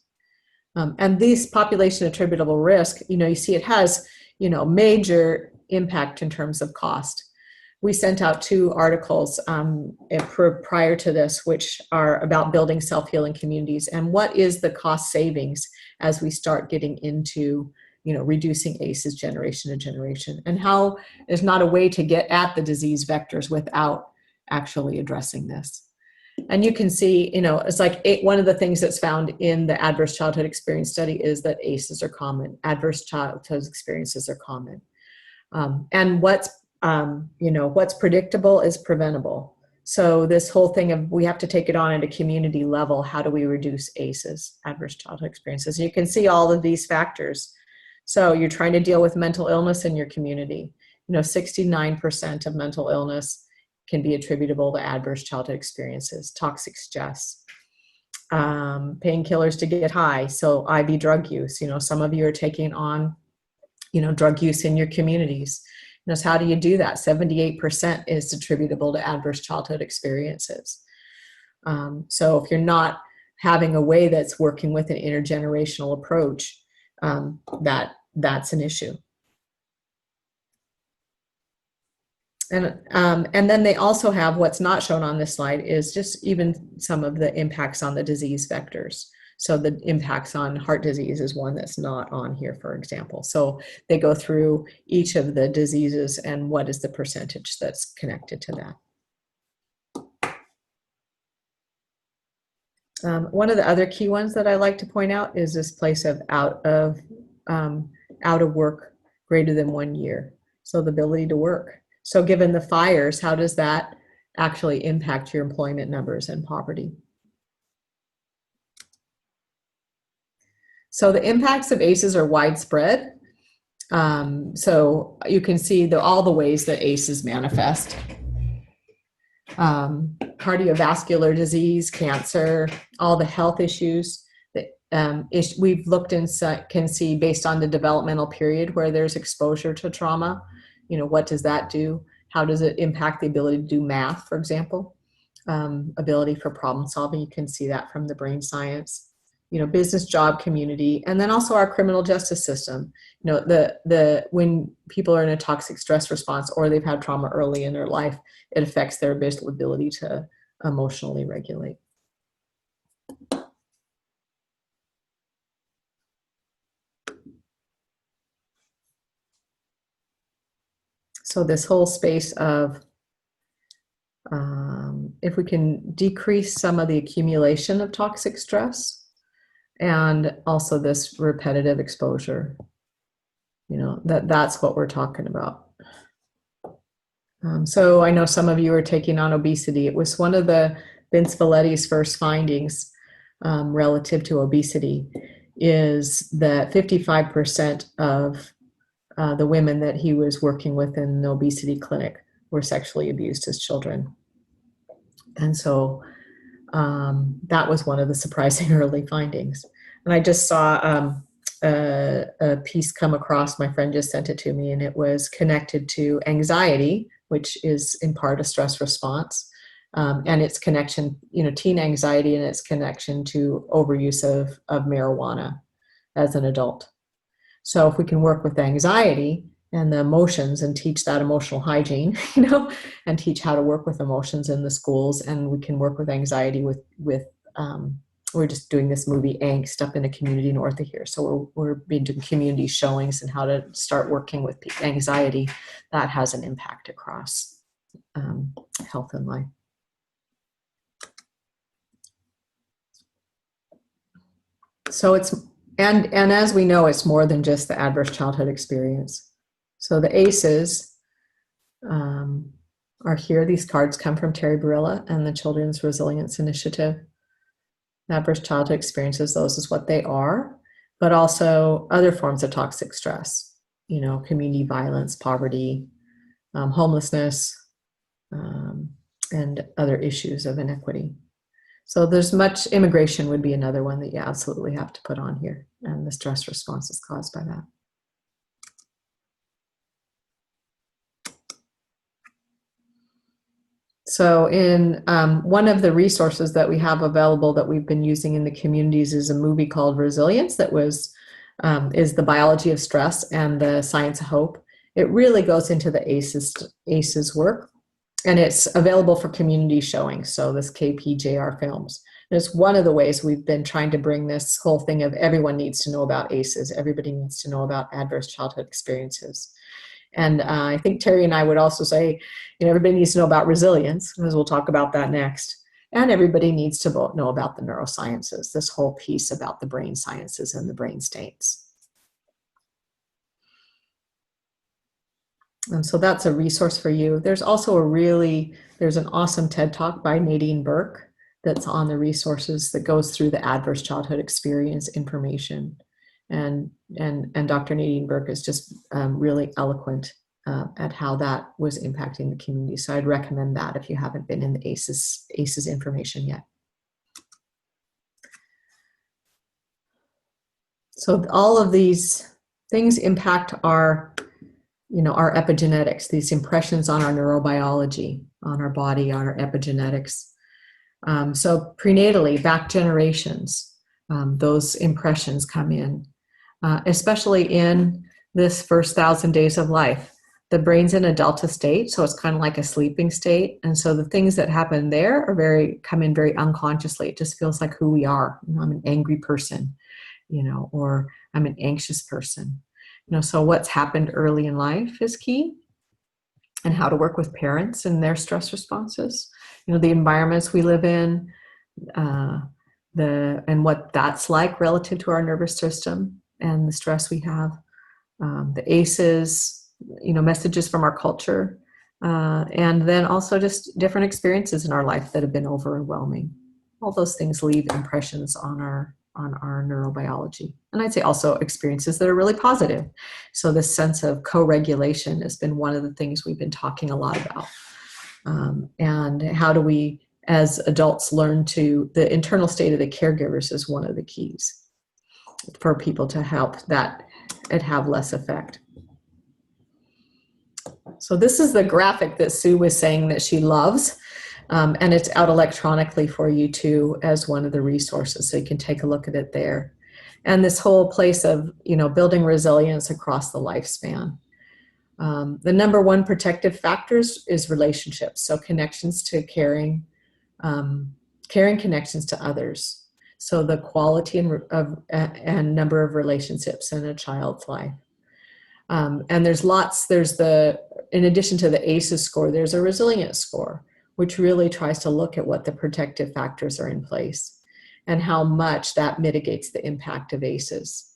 [SPEAKER 2] And these population attributable risk, you see it has, major impact in terms of cost. We sent out 2 articles prior to this, which are about building self-healing communities and what is the cost savings as we start getting into, reducing ACEs generation to generation, and how there's not a way to get at the disease vectors without actually addressing this. And you can see, it's like one of the things that's found in the adverse childhood experience study is that ACEs are common. Adverse childhood experiences are common. And what's predictable is preventable. So this whole thing of we have to take it on at a community level. How do we reduce ACEs, adverse childhood experiences? You can see all of these factors. So you're trying to deal with mental illness in your community. 69% of mental illness can be attributable to adverse childhood experiences. Toxic stress, painkillers to get high, so IV drug use. Some of you are taking on, drug use in your communities. How do you do that? 78% is attributable to adverse childhood experiences. So if you're not having a way that's working with an intergenerational approach, that's an issue. And then they also have, what's not shown on this slide is just even some of the impacts on the disease vectors. So the impacts on heart disease is one that's not on here, for example. So they go through each of the diseases and what is the percentage that's connected to that. One of the other key ones that I like to point out is this place of out of work greater than 1 year. So the ability to work. So given the fires, how does that actually impact your employment numbers and poverty? So the impacts of ACEs are widespread. So you can see all the ways that ACEs manifest. Cardiovascular disease, cancer, all the health issues that we've looked and can see based on the developmental period where there's exposure to trauma. What does that do? How does it impact the ability to do math, for example? Ability for problem solving, you can see that from the brain science. Business, job, community, and then also our criminal justice system. When people are in a toxic stress response or they've had trauma early in their life, it affects their ability to emotionally regulate. So this whole space of if we can decrease some of the accumulation of toxic stress and also this repetitive exposure, that's what we're talking about. So I know some of you are taking on obesity. It was one of the Vince Valletti's first findings relative to obesity is that 55% of the women that he was working with in the obesity clinic were sexually abused as children. And so that was one of the surprising early findings. And I just saw a piece come across, my friend just sent it to me, and it was connected to anxiety, which is in part a stress response, and its connection, teen anxiety and its connection to overuse of marijuana as an adult. So if we can work with anxiety and the emotions and teach that emotional hygiene, and teach how to work with emotions in the schools, and we can work with anxiety with we're just doing this movie Angst up in a community north of here. So we're being doing community showings and how to start working with anxiety. That has an impact across health and life. So and as we know, it's more than just the adverse childhood experience. So the ACEs are here. These cards come from Terry Barilla and the Children's Resilience Initiative. Adverse childhood experiences, those is what they are, but also other forms of toxic stress, community violence, poverty, homelessness, and other issues of inequity. So there's much, immigration would be another one that you absolutely have to put on here, and the stress response is caused by that. So in one of the resources that we have available that we've been using in the communities is a movie called Resilience that is the biology of stress and the science of hope. It really goes into the ACEs work, and it's available for community showing. So this KPJR Films. And it's one of the ways we've been trying to bring this whole thing of everyone needs to know about ACEs. Everybody needs to know about adverse childhood experiences. And I think Terry and I would also say, everybody needs to know about resilience, because we'll talk about that next. And everybody needs to know about the neurosciences, this whole piece about the brain sciences and the brain states. And so that's a resource for you. There's also there's an awesome TED Talk by Nadine Burke that's on the resources that goes through the adverse childhood experience information. And Dr. Nadine Burke is just really eloquent at how that was impacting the community. So I'd recommend that if you haven't been in the ACEs information yet. So all of these things impact our epigenetics, these impressions on our neurobiology, on our body, on our epigenetics. So prenatally, back generations, those impressions come in, especially in this first 1,000 days of life. The brain's in a delta state, so it's kind of like a sleeping state. And so the things that happen there come in very unconsciously. It just feels like who we are. I'm an angry person, or I'm an anxious person. So what's happened early in life is key, and how to work with parents and their stress responses. The environments we live in, and what that's like relative to our nervous system and the stress we have. The ACEs, messages from our culture, and then also just different experiences in our life that have been overwhelming. All those things leave impressions on our neurobiology. And I'd say also experiences that are really positive. So this sense of co-regulation has been one of the things we've been talking a lot about. And how do we, as adults, learn the internal state of the caregivers is one of the keys for people to help it have less effect. So this is the graphic that Sue was saying that she loves. And it's out electronically for you too as one of the resources, so you can take a look at it there. And this whole place of, building resilience across the lifespan. The number one protective factors is relationships, so connections to caring connections to others. So the quality and number of relationships in a child's life. And in addition to the ACEs score, there's a resilience score, which really tries to look at what the protective factors are in place and how much that mitigates the impact of ACEs,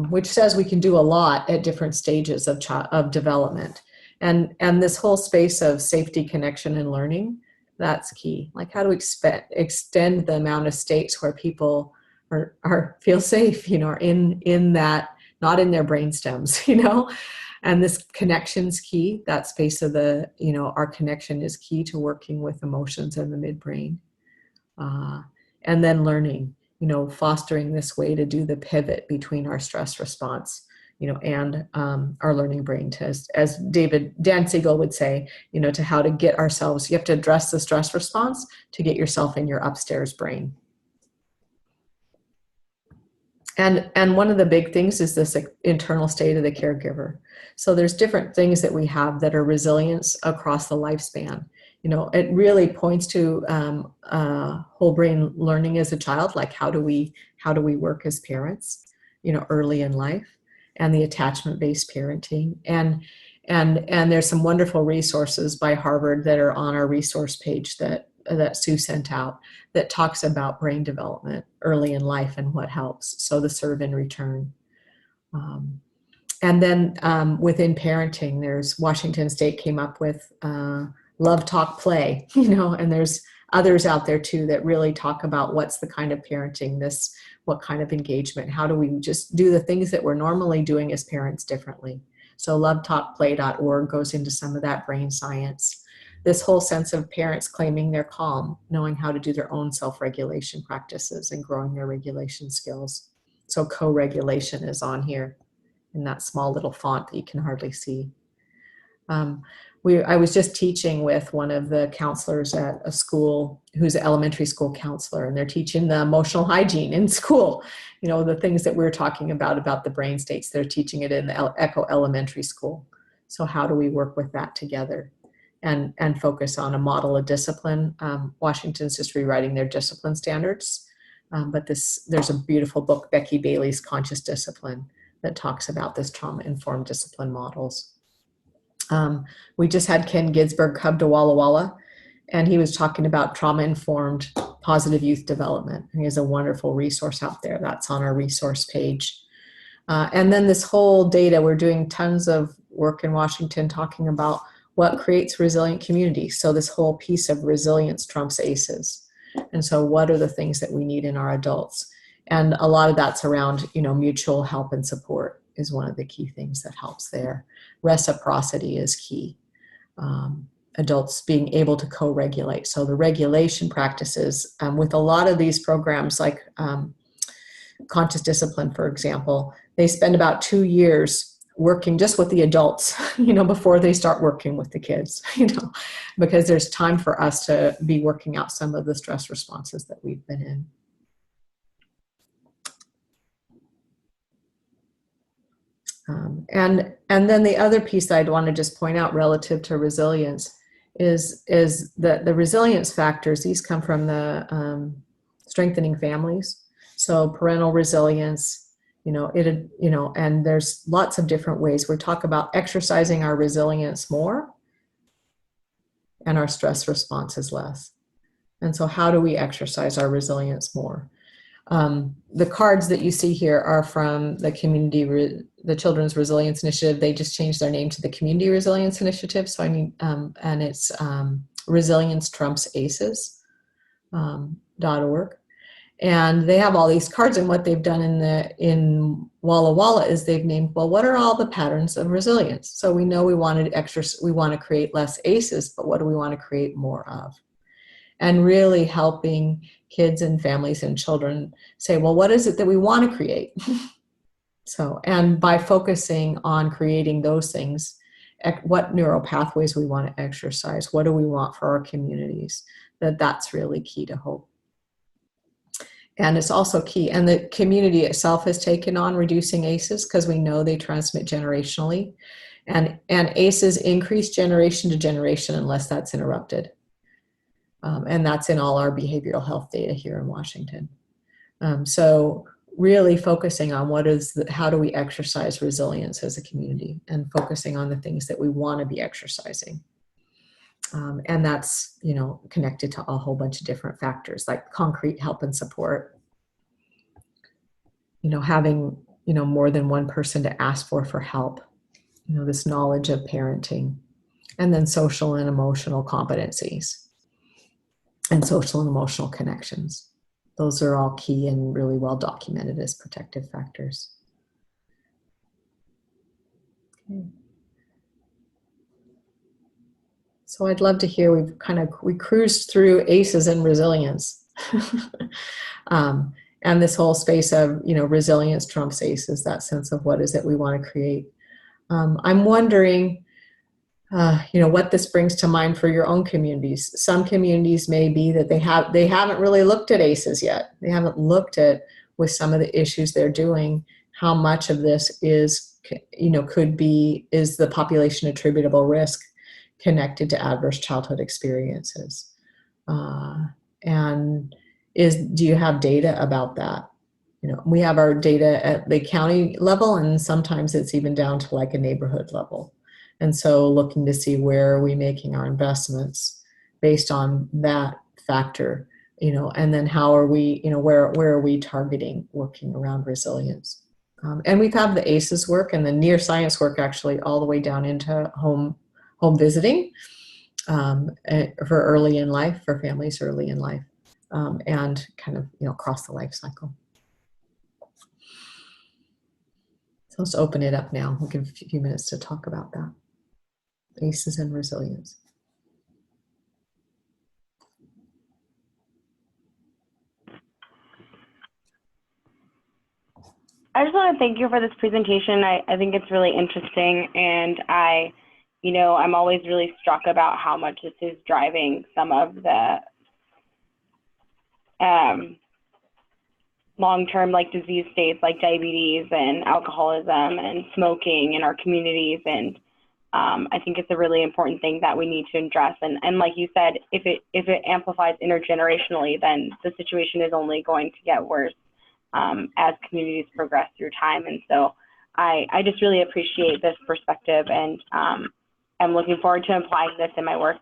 [SPEAKER 2] which says we can do a lot at different stages of development. And this whole space of safety, connection, and learning, that's key. Like, how do we extend the amount of states where people feel safe, are in that, not in their brain stems, And this connection's key. That space of our connection is key to working with emotions in the midbrain. And then learning, fostering this way to do the pivot between our stress response, and our learning brain test. As Dan Siegel would say, to how to get ourselves, you have to address the stress response to get yourself in your upstairs brain. And one of the big things is this internal state of the caregiver. So there's different things that we have that are resilience across the lifespan. It really points to whole brain learning as a child, like how do we work as parents, early in life, and the attachment-based parenting. And there's some wonderful resources by Harvard that are on our resource page that Sue sent out that talks about brain development early in life and what helps. So the serve and return. And then within parenting, there's Washington State came up with love, talk, play, and there's others out there too that really talk about what's the kind of parenting, what kind of engagement, how do we just do the things that we're normally doing as parents differently. So lovetalkplay.org goes into some of that brain science. This whole sense of parents claiming their calm, knowing how to do their own self-regulation practices and growing their regulation skills. So co-regulation is on here in that small little font that you can hardly see. I was just teaching with one of the counselors at a school who's an elementary school counselor, and they're teaching the emotional hygiene in school. The things that we're talking about the brain states, they're teaching it in the Echo Elementary School. So how do we work with that together and focus on a model of discipline? Washington's just rewriting their discipline standards. But there's a beautiful book, Becky Bailey's Conscious Discipline, that talks about this trauma-informed discipline models. We just had Ken Ginsberg come to Walla Walla, and he was talking about trauma-informed positive youth development. And he has a wonderful resource out there that's on our resource page. And then this whole data, we're doing tons of work in Washington talking about what creates resilient communities. So this whole piece of resilience trumps ACEs. And so what are the things that we need in our adults? And a lot of that's around, mutual help and support. is one of the key things that helps there. Reciprocity is key. Adults being able to co-regulate. So the regulation practices with a lot of these programs, like conscious discipline, for example, they spend about 2 years working just with the adults, before they start working with the kids, because there's time for us to be working out some of the stress responses that we've been in. And then the other piece that I'd want to just point out relative to resilience is that the resilience factors, these come from the strengthening families. So parental resilience, and there's lots of different ways. We talk about exercising our resilience more and our stress responses less. And so how do we exercise our resilience more? The cards that you see here are from the the Children's Resilience Initiative. They just changed their name to the Community Resilience Initiative. So and it's Resilience Trumps ACEs .org. And they have all these cards, and what they've done in Walla Walla is they've named, well, what are all the patterns of resilience? So we know we want to create less ACEs, but what do we want to create more of? And really helping kids and families and children say, well, what is it that we want to create? So, and by focusing on creating those things, what neural pathways we want to exercise, what do we want for our communities, that's really key to hope. And it's also key, and the community itself has taken on reducing ACEs because we know they transmit generationally, and ACEs increase generation to generation unless that's interrupted. And that's in all our behavioral health data here in Washington. So really focusing on how do we exercise resilience as a community, and focusing on the things that we want to be exercising. And that's, connected to a whole bunch of different factors like concrete help and support, having, more than one person to ask for help, this knowledge of parenting, and then social and emotional competencies and social and emotional connections. Those are all key and really well documented as protective factors. Okay. So I'd love to hear, we cruised through ACEs and resilience. And this whole space of, resilience trumps ACEs, that sense of what is it we want to create. I'm wondering, what this brings to mind for your own communities. Some communities may be that they haven't really looked at ACEs yet. They haven't looked at, with some of the issues they're doing, how much of this is, is the population attributable risk connected to adverse childhood experiences. And do you have data about that? We have our data at the county level, and sometimes it's even down to like a neighborhood level. And so looking to see where are we making our investments based on that factor, and then how are we, where are we targeting working around resilience? And we've had the ACEs work and the near science work actually all the way down into home visiting for early in life, for families early in life, and kind of, across the life cycle. So let's open it up now. We'll give a few minutes to talk about that. ACEs and resilience.
[SPEAKER 3] I just want to thank you for this presentation. I think it's really interesting, and I'm always really struck about how much this is driving some of the long-term disease states like diabetes and alcoholism and smoking in our communities. And I think it's a really important thing that we need to address. And like you said, if it amplifies intergenerationally, then the situation is only going to get worse as communities progress through time. And so I just really appreciate this perspective, and I'm looking forward to applying this in my work.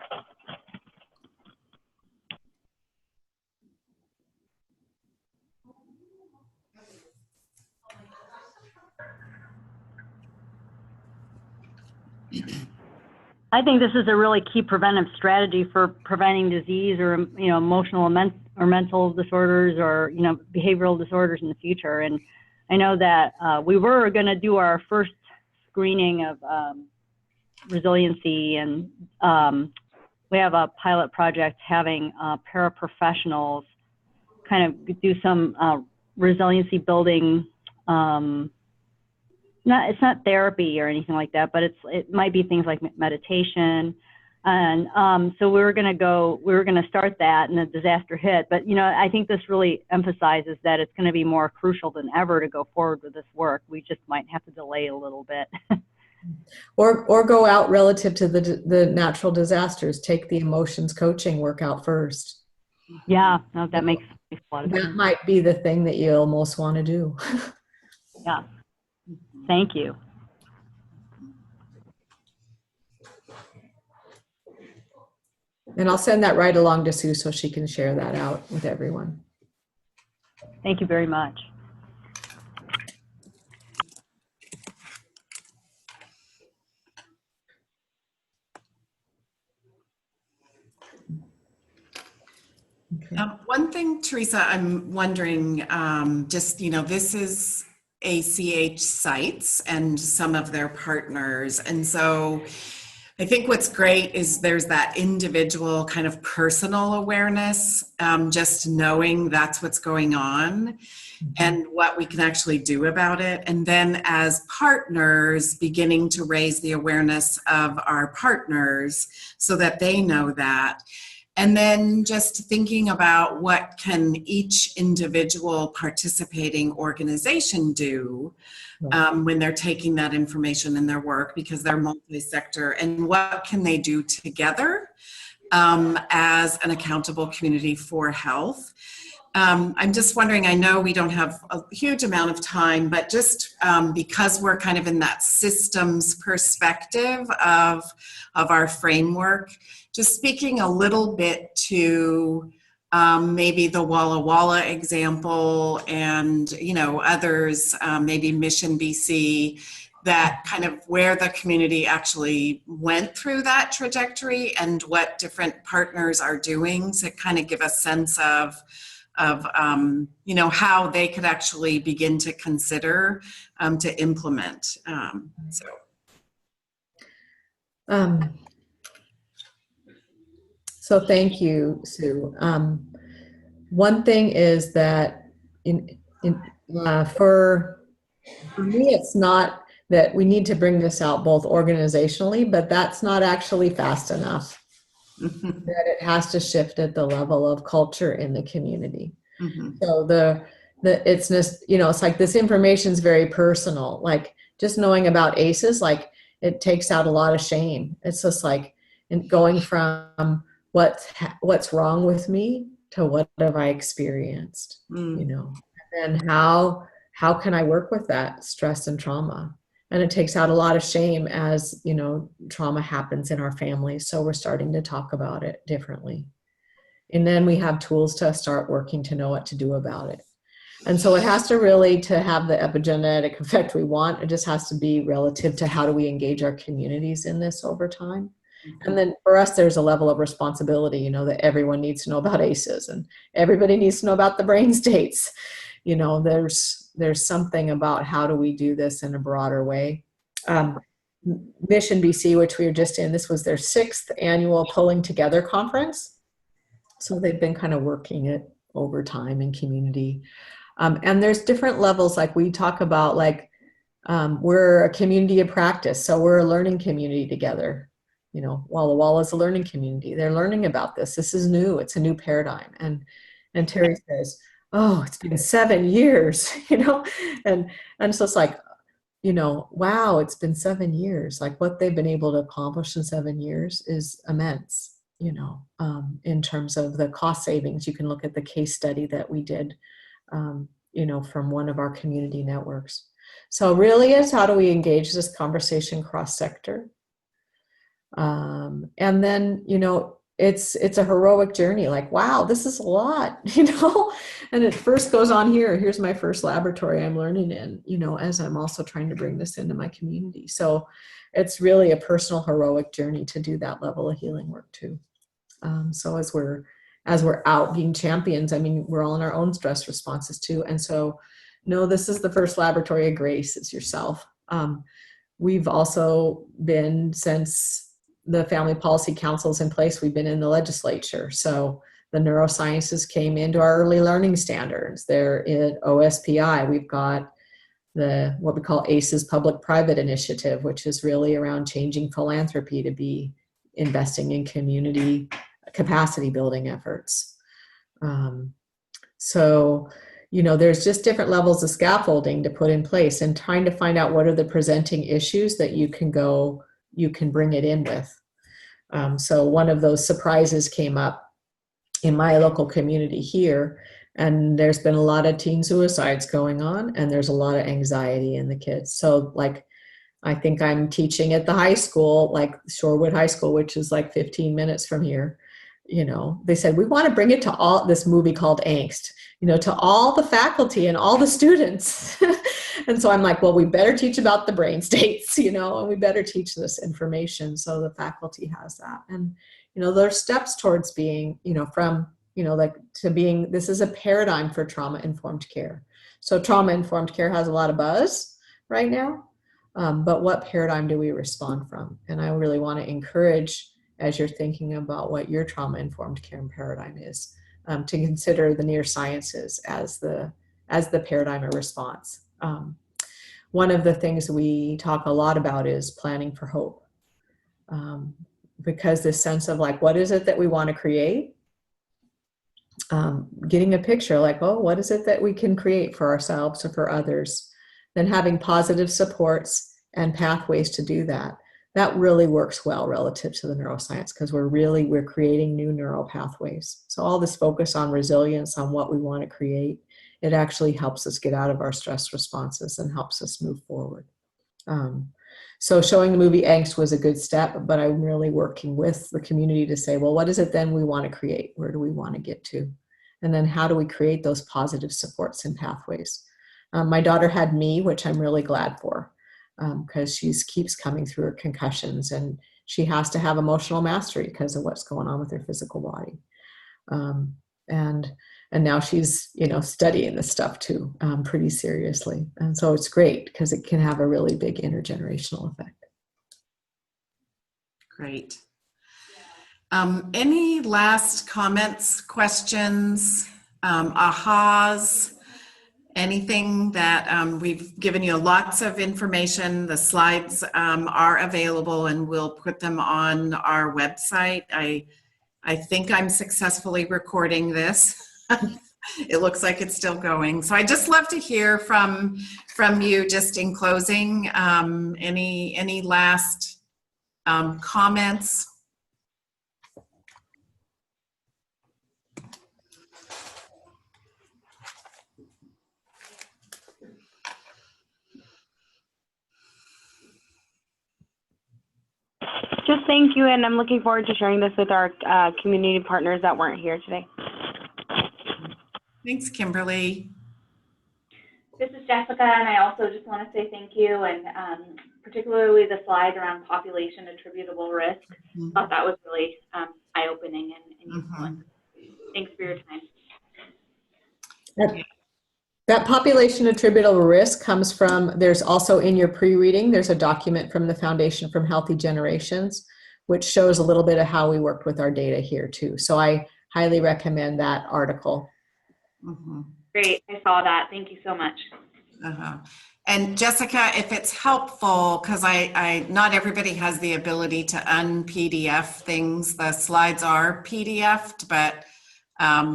[SPEAKER 5] I think this is a really key preventive strategy for preventing disease or, emotional or mental disorders or, behavioral disorders in the future. And I know that we were going to do our first screening of resiliency, and we have a pilot project having paraprofessionals kind of do some resiliency building. It's not therapy or anything like that, but it might be things like meditation. And so we were going to start that, and the disaster hit. But, I think this really emphasizes that it's going to be more crucial than ever to go forward with this work. We just might have to delay a little bit.
[SPEAKER 2] Or go out relative to the natural disasters. Take the emotions coaching workout first.
[SPEAKER 5] Yeah, no, that makes a lot of sense.
[SPEAKER 2] That might be the thing that you'll most want to do.
[SPEAKER 5] Yeah. Thank you.
[SPEAKER 2] And I'll send that right along to Sue so she can share that out with everyone.
[SPEAKER 5] Thank you very much.
[SPEAKER 2] Okay.
[SPEAKER 1] One thing, Teresa, I'm wondering, this is ACH sites and some of their partners. And so I think what's great is there's that individual kind of personal awareness, just knowing that's what's going on and what we can actually do about it. And then as partners, beginning to raise the awareness of our partners so that they know that. And then just thinking about what can each individual participating organization do when they're taking that information in their work, because they're multi-sector, and what can they do together as an accountable community for health. I'm just wondering, I know we don't have a huge amount of time, but just because we're kind of in that systems perspective of our framework, just speaking a little bit to maybe the Walla Walla example and, others, maybe Mission BC, that kind of where the community actually went through that trajectory and what different partners are doing to kind of give a sense of how they could actually begin to consider to implement.
[SPEAKER 2] So thank you, Sue. One thing is that for me, it's not that we need to bring this out both organizationally, but that's not actually fast enough. That it has to shift at the level of culture in the community. So it's just, it's like this information is very personal. Like just knowing about ACEs, like it takes out a lot of shame. It's just like going from what's wrong with me to what have I experienced, and how can I work with that stress and trauma? And it takes out a lot of shame as, trauma happens in our families. So we're starting to talk about it differently. And then we have tools to start working to know what to do about it. And so it has to really, to have the epigenetic effect we want, it just has to be relative to how do we engage our communities in this over time. And then for us, there's a level of responsibility, that everyone needs to know about ACEs and everybody needs to know about the brain states. There's something about how do we do this in a broader way. Mission BC, which we were just in, this was their 6th annual Pulling Together conference. So they've been kind of working it over time in community. And there's different levels, like we talk about, like we're a community of practice. So we're a learning community together. Walla Walla is a learning community. They're learning about this. This is new. It's a new paradigm. And Terry says, oh, it's been 7 years, and so it's like, wow, it's been 7 years. Like what they've been able to accomplish in 7 years is immense, in terms of the cost savings. You can look at the case study that we did, from one of our community networks. So really is how do we engage this conversation cross-sector? And then, it's a heroic journey. Like, wow, this is a lot, and it first goes on here. Here's my first laboratory I'm learning in, as I'm also trying to bring this into my community. So it's really a personal heroic journey to do that level of healing work too. So as we're out being champions, we're all in our own stress responses too. And so no, this is the first laboratory of grace. It's yourself. We've also been, since the Family Policy Council's in place, we've been in the legislature. So the neurosciences came into our early learning standards. They're at OSPI. We've got the what we call ACEs public-private initiative, which is really around changing philanthropy to be investing in community capacity building efforts. So, there's just different levels of scaffolding to put in place, and trying to find out what are the presenting issues that you can bring it in with. So one of those surprises came up in my local community here, and there's been a lot of teen suicides going on, and there's a lot of anxiety in the kids. So like, I think I'm teaching at the high school, like Shorewood High School, which is like 15 minutes from here. They said, we want to bring it to all, this movie called Angst, to all the faculty and all the students. And so I'm like, well, we better teach about the brain states, and we better teach this information so the faculty has that. And, there's steps towards being, from, to being, this is a paradigm for trauma-informed care. So trauma-informed care has a lot of buzz right now, but what paradigm do we respond from? And I really want to encourage, as you're thinking about what your trauma-informed care paradigm is, to consider the neurosciences as the paradigm of response. One of the things we talk a lot about is planning for hope, because this sense of like, what is it that we want to create? Getting a picture like, oh, what is it that we can create for ourselves or for others? Then having positive supports and pathways to do that. That really works well relative to the neuroscience, because we're creating new neural pathways. So all this focus on resilience, on what we want to create, it actually helps us get out of our stress responses and helps us move forward. So showing the movie Angst was a good step, but I'm really working with the community to say, well, what is it then we want to create? Where do we want to get to? And then how do we create those positive supports and pathways? My daughter had me, which I'm really glad for, because she keeps coming through her concussions, and she has to have emotional mastery because of what's going on with her physical body. And now she's, studying this stuff too, pretty seriously. And so it's great because it can have a really big intergenerational effect.
[SPEAKER 1] Great. Any last comments, questions, ahas, anything that we've given you lots of information. The slides are available, and we'll put them on our website. I think I'm successfully recording this. It looks like it's still going. So I'd just love to hear from you, just in closing, any last comments?
[SPEAKER 3] Just thank you, and I'm looking forward to sharing this with our community partners that weren't here today.
[SPEAKER 1] Thanks, Kimberly.
[SPEAKER 6] This is Jessica, and I also just want to say thank you, and particularly the slide around population attributable risk. I thought that was really eye-opening and useful. Thanks for your time.
[SPEAKER 2] That population attributable risk comes from, there's also in your pre-reading, there's a document from the Foundation for Healthy Generations, which shows a little bit of how we worked with our data here too. So I highly recommend that article.
[SPEAKER 6] Great, I saw that. Thank you so much.
[SPEAKER 1] And Jessica, if it's helpful, because I not everybody has the ability to un-PDF things. The slides are PDF'd, but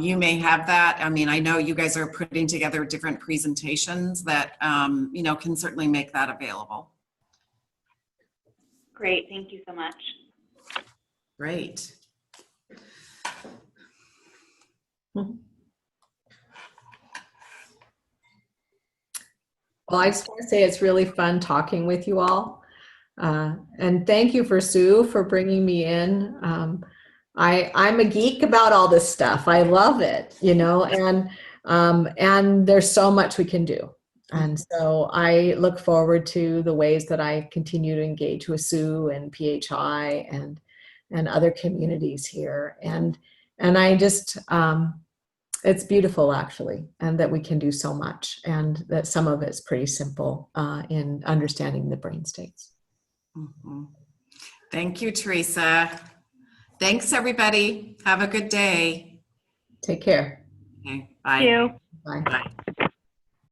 [SPEAKER 1] you may have that. I mean, I know you guys are putting together different presentations that, can certainly make that available.
[SPEAKER 6] Great, thank you so much.
[SPEAKER 1] Great.
[SPEAKER 2] Well, I just want to say it's really fun talking with you all. And thank you for Sue for bringing me in. I'm a geek about all this stuff. I love it, and there's so much we can do. And so I look forward to the ways that I continue to engage with Sue and PHI and other communities here. And I just, it's beautiful actually, and that we can do so much, and that some of it's pretty simple in understanding the brain states.
[SPEAKER 1] Mhm. Thank you, Teresa. Thanks, everybody. Have a good day.
[SPEAKER 2] Take care.
[SPEAKER 1] Okay, bye.
[SPEAKER 3] Thank you.
[SPEAKER 2] Bye.
[SPEAKER 1] Bye.